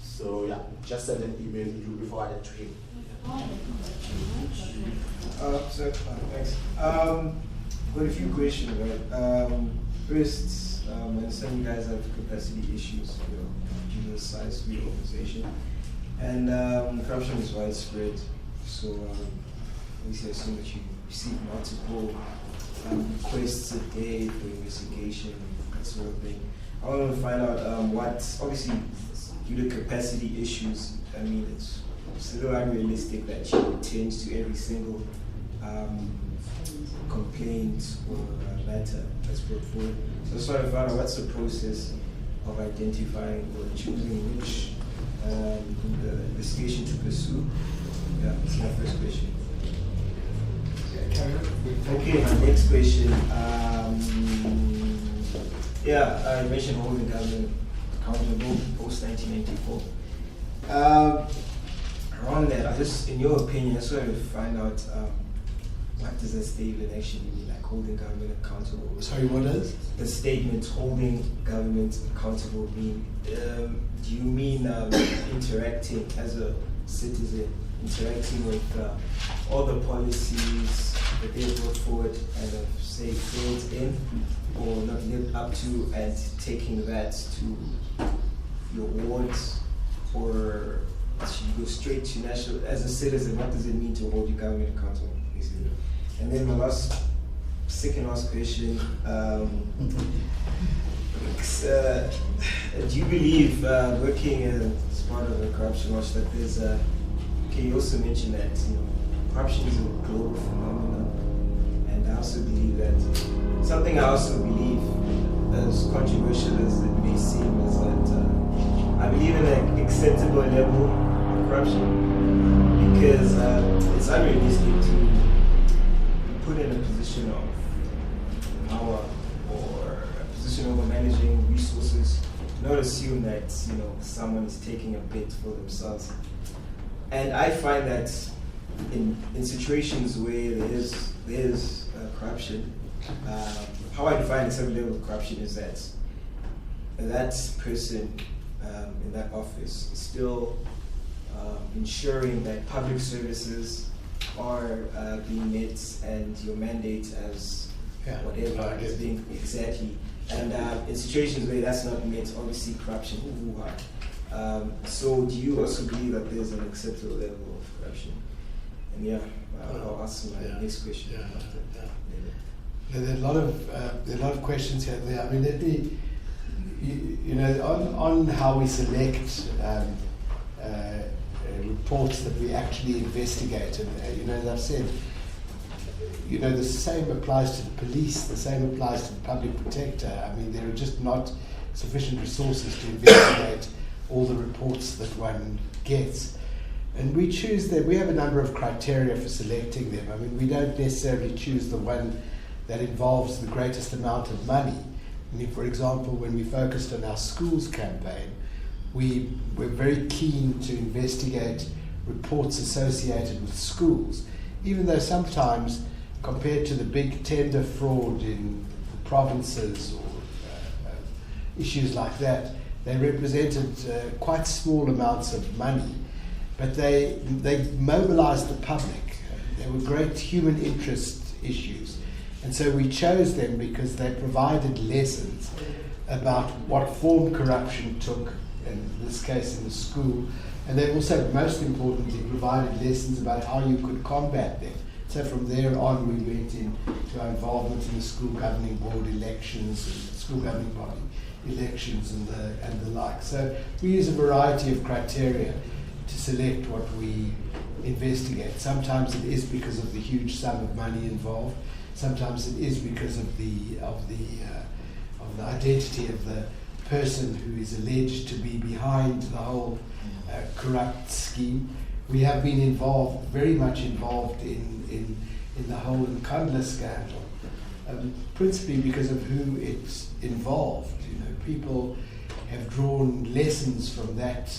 So yeah, just send an email, it will be forwarded to him. Thanks. Got a few questions, right? First, I understand you guys have capacity issues, due to the size of your organization. And corruption is widespread. So, obviously, I assume that you receive multiple requests a day for investigation, that sort of thing. I want to find out what, obviously, due to capacity issues, I mean, it's a little unrealistic that you attend to every single complaint or matter that's brought forward. So, I just want to find out what's the process of identifying or choosing which the investigation to pursue. Yeah, that's my first question. Okay, my next question. I mentioned holding government accountable post 1994. Around that, I just in your opinion, I just want to find out what does a statement actually mean, like holding government accountable? Sorry, what does? The statement holding government accountable mean? Do you mean interacting as a citizen, interacting with all the policies that they brought forward and have, say, failed in or not lived up to, and taking that to your wards, or to go straight to national, as a citizen, what does it mean to hold your government accountable, basically? And then my second last question, do you believe, working as part of a corruption watch, that there's a, you also mentioned that, corruption is a global phenomenon, and I also believe that, something I also believe, as controversial as it may seem, is that I believe in an acceptable level of corruption, because it's unrealistic to be put in a position of power or a position of managing resources, not assume that someone is taking a bit for themselves. And I find that in situations where there is corruption, how I define a certain level of corruption is that person in that office is still ensuring that public services are being met, and your mandate as whatever is being exactly. And in situations where that's not met, obviously corruption. So do you also believe that there's an acceptable level of corruption? And I'll ask my next question. There are a lot of questions here. I mean, let me, on how we select reports that we actually investigate, and as I've said, the same applies to the police, the same applies to the public protector. I mean, there are just not sufficient resources to investigate all the reports that one gets. And we choose them, we have a number of criteria for selecting them. I mean, we don't necessarily choose the one that involves the greatest amount of money. I mean, for example, when we focused on our schools campaign, we were very keen to investigate reports associated with schools, even though sometimes, compared to the big tender fraud in the provinces or issues like that, they represented quite small amounts of money, but they mobilized the public. They were great human interest issues. And so we chose them because they provided lessons about what form corruption took, in this case in the school, and they also, most importantly, provided lessons about how you could combat them. So from there on, we went into our involvement in the school governing board elections and school governing body elections and the like. So we use a variety of criteria to select what we investigate. Sometimes it is because of the huge sum of money involved. Sometimes it is because of the identity of the person who is alleged to be behind the whole corrupt scheme. We have been very much involved in the whole Nkandla scandal, principally because of who it's involved. People have drawn lessons from that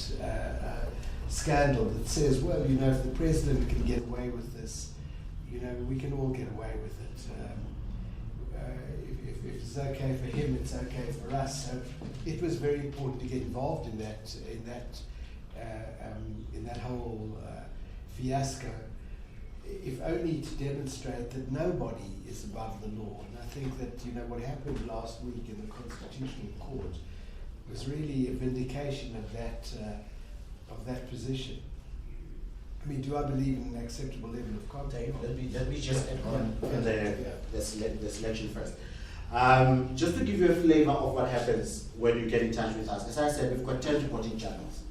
scandal that says, well, if the president can get away with this, we can all get away with it. If it's okay for him, it's okay for us. So it was very important to get involved in that whole fiasco, if only to demonstrate that nobody is above the law. And I think that what happened last week in the Constitutional Court was really a vindication of that position. I mean, do I believe in an acceptable level of contact? Let me just add on the selection first. Just to give you a flavor of what happens when you get in touch with us. As I said, we've got 10 reporting channels,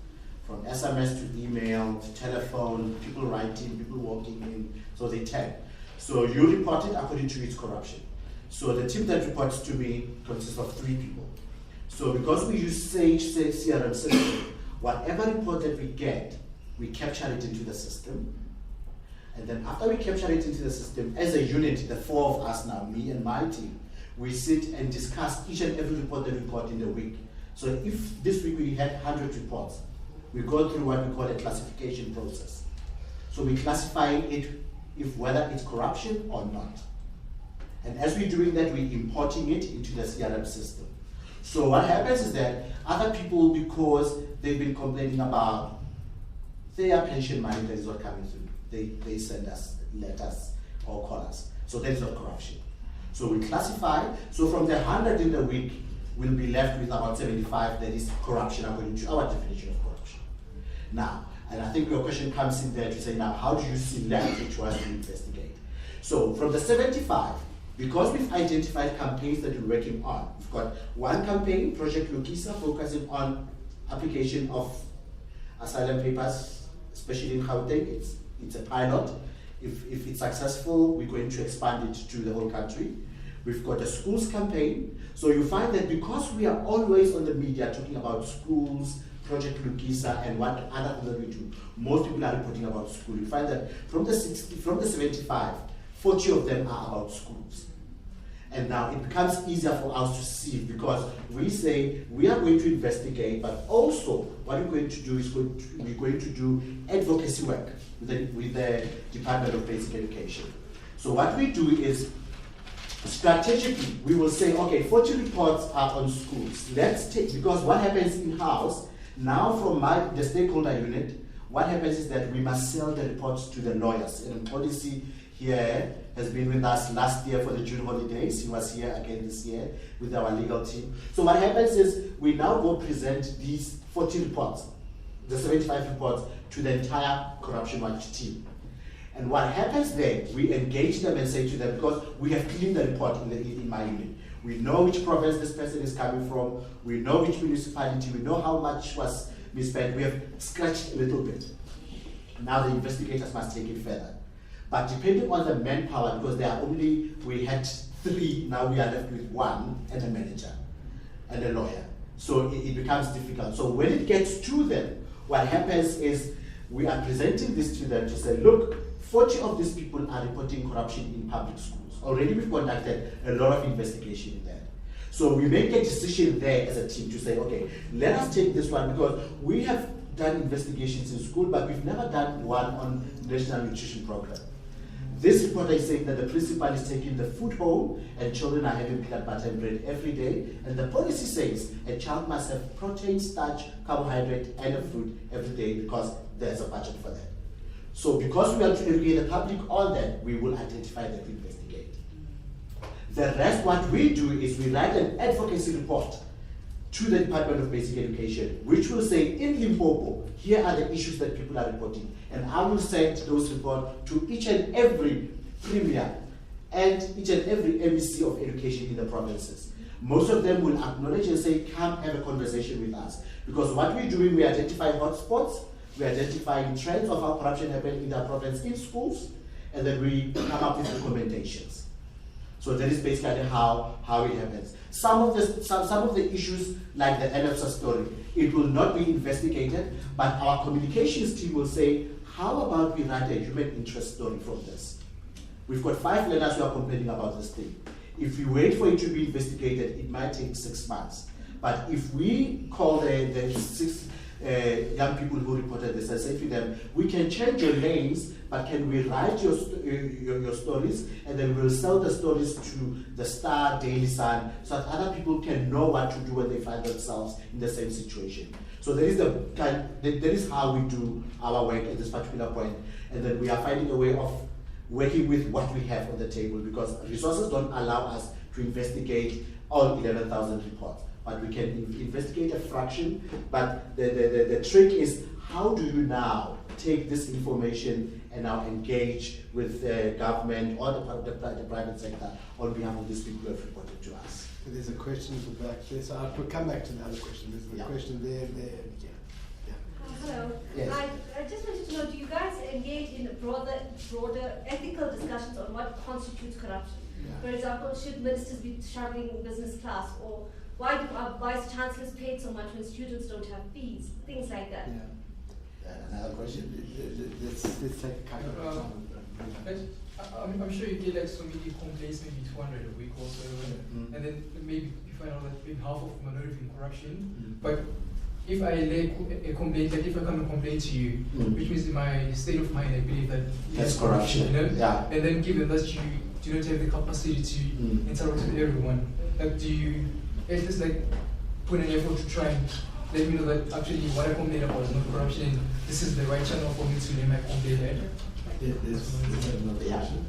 from SMS to email to telephone, people writing, people walking in, so they 10. So you report it according to its corruption. So the team that reports to me consists of 3 people. So because we use Sage CRM system, whatever report that we get, we capture it into the system. And then after we capture it into the system, as a unit, the 4 of us now, me and my team, we sit and discuss each and every report that we got in the week. So if this week we had 100 reports, we go through what we call a classification process. So we're classifying it if whether it's corruption or not. And as we're doing that, we're importing it into the CRM system. So what happens is that other people, because they've been complaining about their pension money that is not coming through, they send us letters or call us. So that is not corruption. So we classify, so from the 100 in the week, we'll be left with about 75 that is corruption according to our definition of corruption. Now, and I think your question comes in there to say, now, how do you select which ones to investigate? So from the 75, because we've identified campaigns that we're working on, we've got one campaign, Project Lukisa, focusing on application of asylum papers, especially in Gauteng. It's a pilot. If it's successful, we're going to expand it to the whole country. We've got a schools campaign. So you find that because we are always on the media talking about schools, Project Lukisa, and what other things that we do, most people are reporting about school. You find that from the 75, 40 of them are about schools. And now it becomes easier for us to see because we say we are going to investigate, but also what we're going to do is we're going to do advocacy work with the Department of Basic Education. So what we do is strategically, we will say, okay, 40 reports are on schools. Let's take, because what happens in-house, now from the stakeholder unit, what happens is that we must sell the reports to the lawyers. And policy here has been with us last year for the June holidays. He was here again this year with our legal team. So what happens is we now go present these 40 reports, the 75 reports, to the entire Corruption Watch team. And what happens there, we engage them and say to them, because we have cleaned the report in my unit. We know which province this person is coming from, we know which municipality, we know how much was misspent, we have scratched a little bit. Now the investigators must take it further. But depending on the manpower, because we had 3, now we are left with 1 and a manager and a lawyer. So it becomes difficult. So when it gets to them, what happens is we are presenting this to them to say, look, 40 of these people are reporting corruption in public schools. Already we've conducted a lot of investigation in that. So we make a decision there as a team to say, okay, let us take this one because we have done investigations in school, but we've never done one on National Nutrition Program. This report is saying that the principal is taking the food home and children are having peanut butter and bread every day. And the policy says a child must have protein, starch, carbohydrate, and a fruit every day because there's a budget for that. So because we are to educate the public on that, we will identify that we investigate. The rest, what we do is we write an advocacy report to the Department of Basic Education, which will say, in Limpopo, here are the issues that people are reporting. And I will send those reports to each and every premier and each and every MEC of education in the provinces. Most of them will acknowledge and say, come have a conversation with us. Because what we're doing, we identify hotspots, we're identifying trends of how corruption happens in our province in schools, and then we come up with recommendations. So that is basically how it happens. Some of the issues, like the NFSA story, it will not be investigated, but our communications team will say, how about we write a human interest story from this? We've got 5 learners who are complaining about this thing. If we wait for it to be investigated, it might take 6 months. But if we call the 6 young people who reported this and say to them, we can change your names, but can we write your stories, and then we'll sell the stories to the Star, Daily Sun, so that other people can know what to do when they find themselves in the same situation. So that is how we do our work at this particular point, and then we are finding a way of working with what we have on the table, because resources don't allow us to investigate all 11,000 reports. But we can investigate a fraction. But the trick is, how do you now take this information and now engage with the government or the private sector on behalf of these people who have reported to us? So there's a question at the back there. So I'll come back to the other question. There's a question there, and yeah. Hello. Yes. I just wanted to know, do you guys engage in broader ethical discussions on what constitutes corruption? Yeah. For example, should ministers be traveling business class, or why do our vice chancellors pay so much when students don't have fees? Things like that. Yeah. Another question? Let's take a couple of time. I'm sure you get like so many complaints, maybe 200 a week or so, and then maybe you find out that maybe half of minority in corruption. But if I lay a complaint, like if I come and complain to you, which means in my state of mind I believe that That's corruption. you know? Yeah. And then given that you do not have the capacity to interact with everyone, like do you at least like put an effort to try and let me know that actually what I complain about is not corruption and this is the right channel for me to lay my complaint at? There's another question.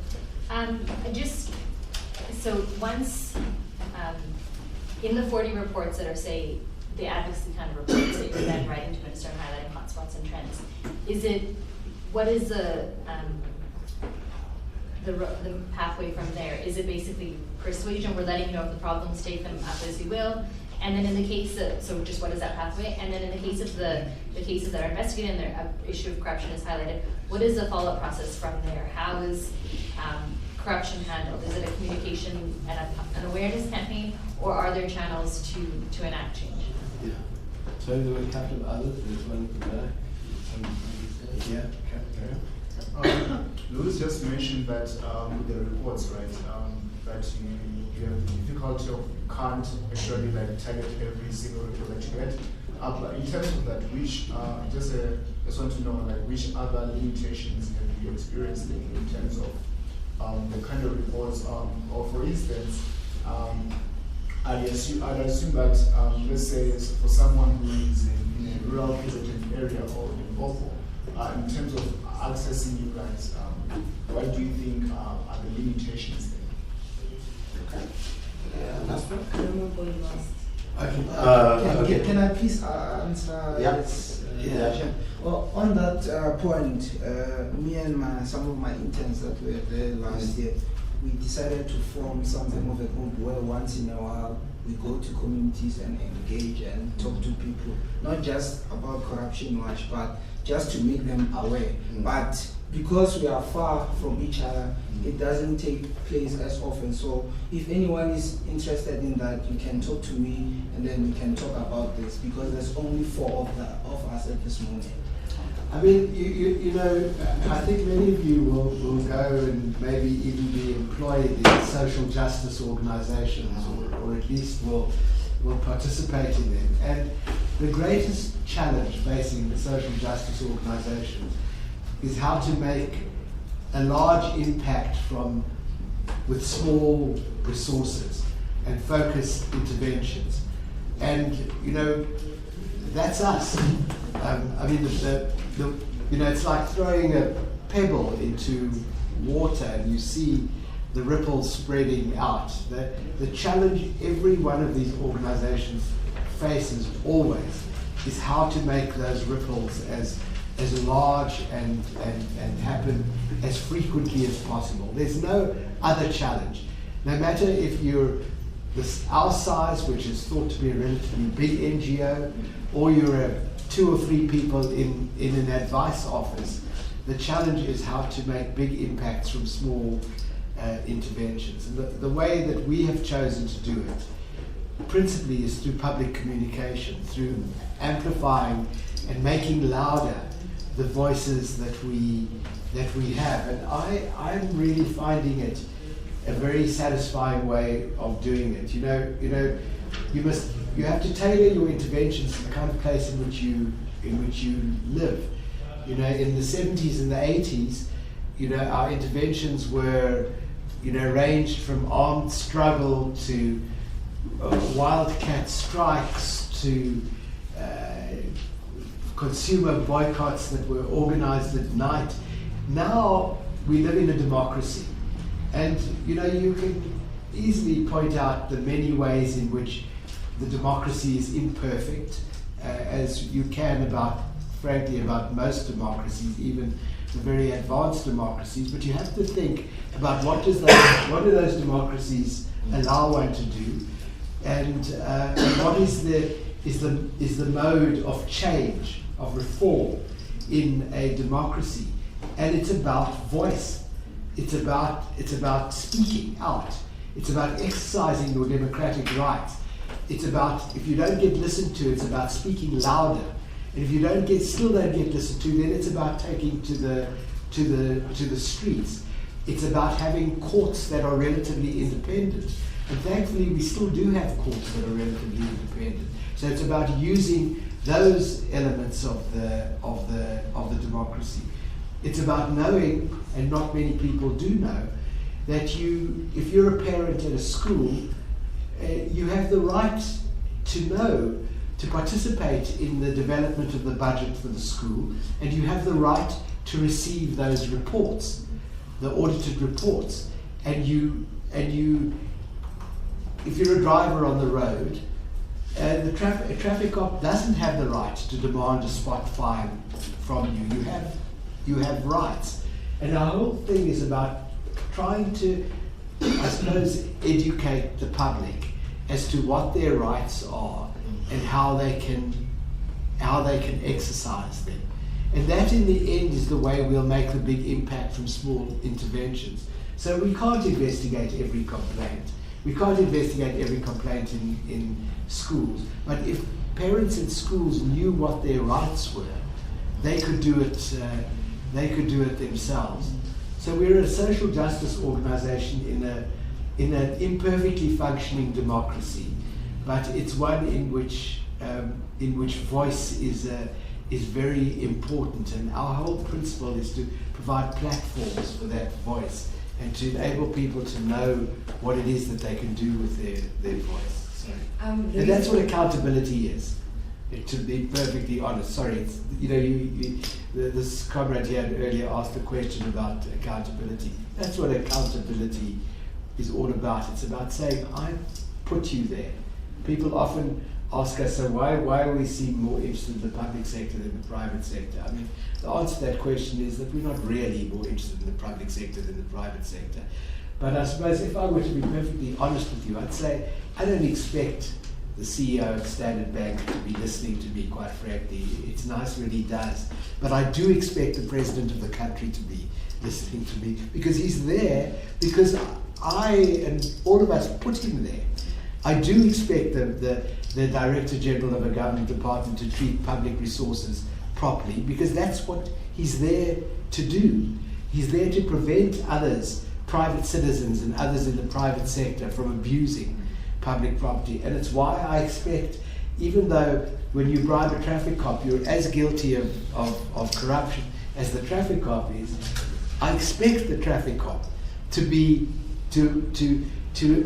So once, in the 40 reports that are, say, the advocacy kind of reports that you're then writing to and start highlighting hotspots and trends, what is the pathway from there? Is it basically persuasion? We're letting you know of the problems, take them up as you will. And then in the case of, so just what is that pathway? And then in the case of the cases that are investigated and the issue of corruption is highlighted, what is the follow-up process from there? How is corruption handled? Is it a communication and an awareness campaign, or are there channels to enact change? Yeah. So there were a couple of others. There's one from there. Yeah. Louis just mentioned that with the reports, right? That you have the difficulty of you can't actually like target every single report that you get. But in terms of that, which just want to know like which other limitations have you experienced in terms of the kind of reports, or for instance, I'd assume that let's say for someone who is in a rural peasant area or in Bopo, in terms of accessing you guys, what do you think are the limitations there? Okay. Can I please answer? Yeah. This, Yeah. Well, on that point, me and some of my interns that were there last year, we decided to form something of a group where once in a while we go to communities and engage and talk to people, not just about corruption much, but just to make them aware. But because we are far from each other, it doesn't take place as often. So if anyone is interested in that, you can talk to me and then we can talk about this, because there's only 4 of us at this moment. I mean, you know, I think many of you will go and maybe even be employed in social justice organizations, or at least will participate in them. And the greatest challenge facing the social justice organizations is how to make a large impact with small resources and focused interventions. And, you know, that's us. I mean, you know, it's like throwing a pebble into water and you see the ripples spreading out. The challenge every one of these organizations faces always is how to make those ripples as large and happen as frequently as possible. There's no other challenge. No matter if you're our size, which is thought to be a relatively big NGO, or you're 2 or 3 people in an advice office, the challenge is how to make big impacts from small interventions. And the way that we have chosen to do it principally is through public communication, through amplifying and making louder the voices that we have. And I'm really finding it a very satisfying way of doing it. You know, you have to tailor your interventions to the kind of place in which you live. You know, in the 70s and the 80s, you know, our interventions were, you know, ranged from armed struggle to wildcat strikes to consumer boycotts that were organized at night. Now we live in a democracy, and you know, you can easily point out the many ways in which the democracy is imperfect, as you can frankly about most democracies, even the very advanced democracies. But you have to think about what do those democracies allow one to do, and what is the mode of change, of reform in a democracy. And it's about voice. It's about speaking out. It's about exercising your democratic rights. It's about, if you don't get listened to, it's about speaking louder. And if you still don't get listened to, then it's about taking to the streets. It's about having courts that are relatively independent. And thankfully, we still do have courts that are relatively independent. So it's about using those elements of the democracy. It's about knowing, and not many people do know, that if you're a parent at a school, you have the right to know, to participate in the development of the budget for the school, and you have the right to receive those reports, the audited reports. And if you're a driver on the road, a traffic cop doesn't have the right to demand a spot fine from you. You have rights, and our whole thing is about trying to, I suppose, educate the public as to what their rights are and how they can exercise them. And that in the end is the way we'll make the big impact from small interventions. So we can't investigate every complaint. We can't investigate every complaint in schools. But if parents in schools knew what their rights were, they could do it. They could do it themselves. So we're a social justice organization in an imperfectly functioning democracy, but it's one in which voice is very important, and our whole principle is to provide platforms for that voice and to enable people to know what it is that they can do with their voice. So, and that's what accountability is. To be perfectly honest, sorry, it's, this comrade here earlier asked a question about accountability. That's what accountability is all about. It's about saying, I put you there. People often ask us, so why we seem more interested in the public sector than the private sector? I mean, the answer to that question is that we're not really more interested in the public sector than the private sector. But I suppose if I were to be perfectly honest with you, I'd say I don't expect the CEO of Standard Bank to be listening to me, quite frankly. It's nice when he does. But I do expect the President of the country to be listening to me, because he's there, because I and all of us put him there. I do expect the Director General of a government department to treat public resources properly, because that's what he's there to do. He's there to prevent others, private citizens and others in the private sector, from abusing public property. And it's why I expect, even though when you bribe a traffic cop, you're as guilty of corruption as the traffic cop is, I expect the traffic cop to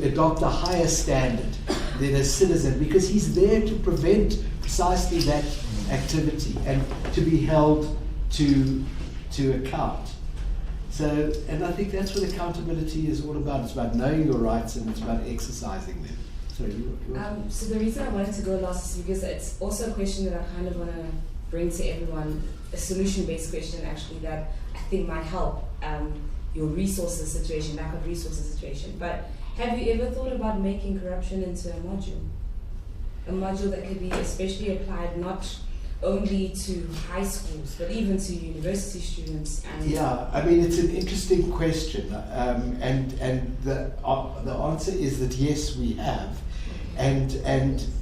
adopt a higher standard than a citizen, because he's there to prevent precisely that activity and to be held to account. So, and I think that's what accountability is all about. It's about knowing your rights and it's about exercising them. So the reason I wanted to go last is because it's also a question that I kind of want to bring to everyone, a solution-based question actually, that I think might help your resources situation, lack of resources situation. But have you ever thought about making corruption into a module that could be especially applied not only to high schools, but even to university students? And yeah, I mean, it's an interesting question, and the answer is that yes, we have, and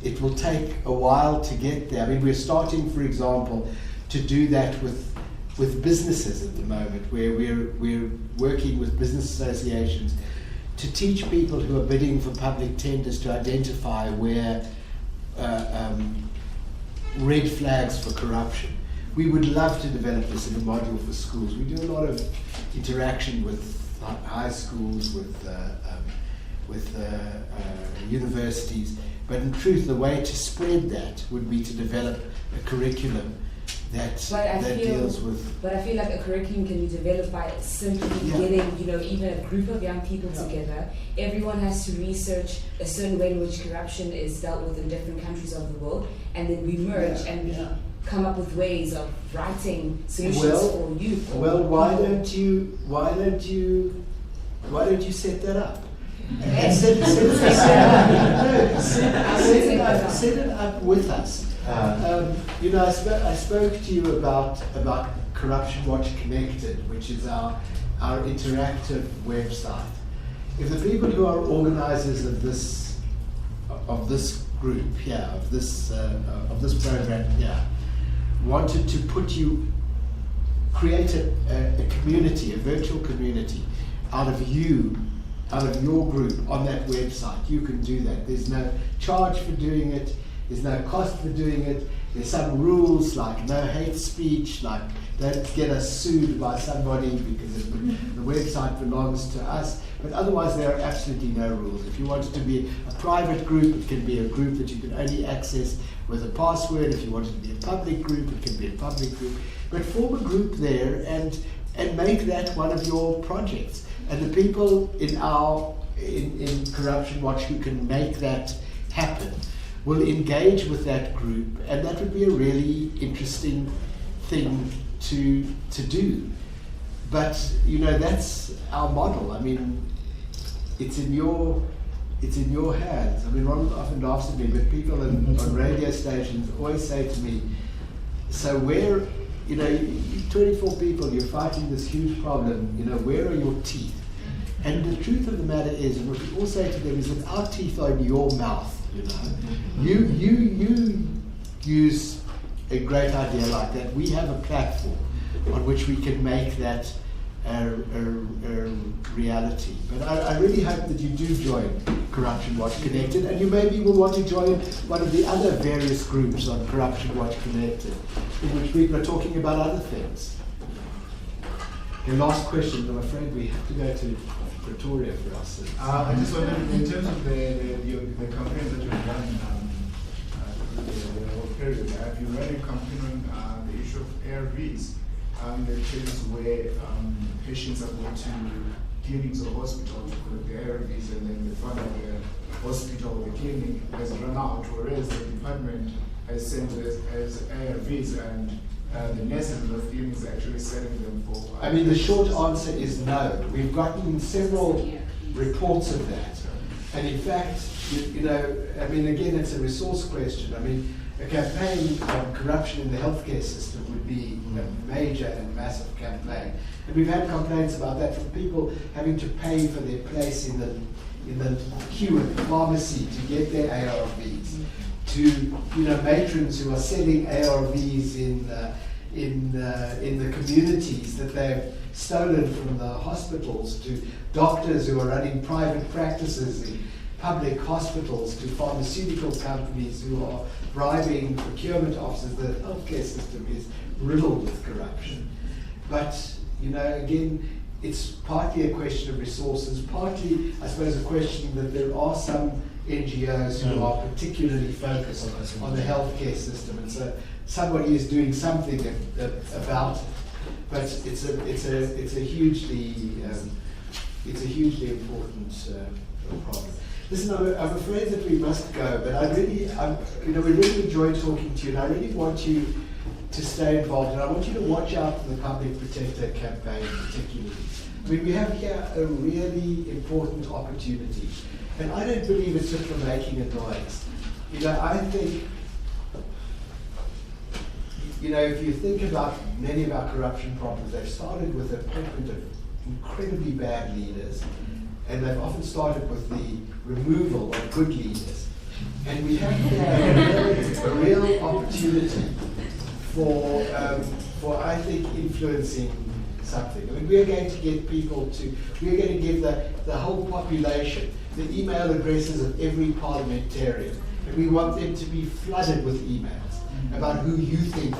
it will take a while to get there. I mean, we're starting, for example, to do that with businesses at the moment, where we're working with business associations to teach people who are bidding for public tenders to identify where red flags for corruption. We would love to develop this in a module for schools. We do a lot of interaction with high schools, with universities, but in truth the way to spread that would be to develop a curriculum that deals with... But I feel like a curriculum can be developed by simply getting, even a group of young people together. Everyone has to research a certain way in which corruption is dealt with in different countries of the world, and then we merge and we come up with ways of writing solutions for youth. Well, why don't you set that up? And set it up with us. I spoke to you about Corruption Watch Connected, which is our interactive website. If the people who are organizers of this group here, of this program here, wanted to create a community, a virtual community, out of your group on that website, you can do that. There's no charge for doing it. There's no cost for doing it. there's some rules like no hate speech, like don't get us sued by somebody because the website belongs to us. But otherwise, there are absolutely no rules. If you want it to be a private group, it can be a group that you can only access with a password. If you want it to be a public group, it can be a public group. But form a group there and make that one of your projects. And the people in Corruption Watch who can make that happen will engage with that group, and that would be a really interesting thing to do. But that's our model. I mean, it's in your hands. I mean, Ron often laughs at me, but people on radio stations always say to me, so where, you 24 people, you're fighting this huge problem, where are your teeth? And the truth of the matter is, and what we all say to them is that our teeth are in your mouth, You use a great idea like that. We have a platform on which we can make that a reality. But I really hope that you do join Corruption Watch Connected, and you maybe will want to join one of the other various groups on Corruption Watch Connected, in which people are talking about other things. Okay, last question. I'm afraid we have to go to Pretoria for us. I just wondered, in terms of the campaign that you've done the whole period, have you run a campaign on the issue of ARVs? The cases where patients are going to clinics or hospitals to collect the ARVs, and then they find out the hospital or the clinic has run out, whereas the department has sent as ARVs, and the nurses in the clinics are actually selling them for. I mean, the short answer is no. We've gotten several reports of that, and in fact, I mean, again, it's a resource question. I mean, a campaign on corruption in the healthcare system would be a major and massive campaign. And we've had complaints about that from people having to pay for their place in the queue at the pharmacy to get their ARVs, to matrons who are selling ARVs in the communities that they've stolen from the hospitals, to doctors who are running private practices in public hospitals, to pharmaceutical companies who are bribing procurement officers. The healthcare system is riddled with corruption. But, again, it's partly a question of resources, partly, I suppose, a question that there are some NGOs who are particularly focused on the healthcare system, and so somebody is doing something about it. But it's a hugely important problem. Listen, I'm afraid that we must go, but we really enjoyed talking to you, and I really want you to stay involved, and I want you to watch out for the Public Protector campaign particularly. I mean, we have here a really important opportunity, and I don't believe it's just for making a noise. I think, if you think about many of our corruption problems, they've started with the appointment of incredibly bad leaders, and they've often started with the removal of good leaders. And we have a real opportunity for I think, influencing something. I mean, we're going to get we're going to give the whole population the email addresses of every parliamentarian, and we want them to be flooded with emails about who you think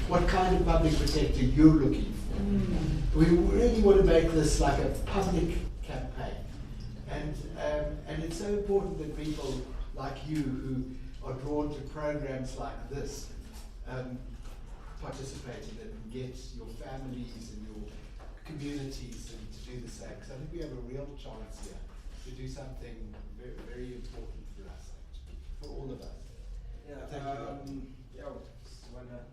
what kind of public protector you're looking for. We really want to make this like a public campaign. And it's so important that people like you who are drawn to programs like this participate in it and get your families and your communities and to do the same. Because I think we have a real chance here to do something very, very important for us, actually, for all of us. Yeah, Thank you. I just want to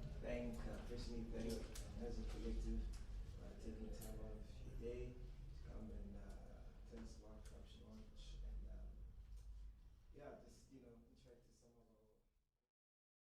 personally thank as a collective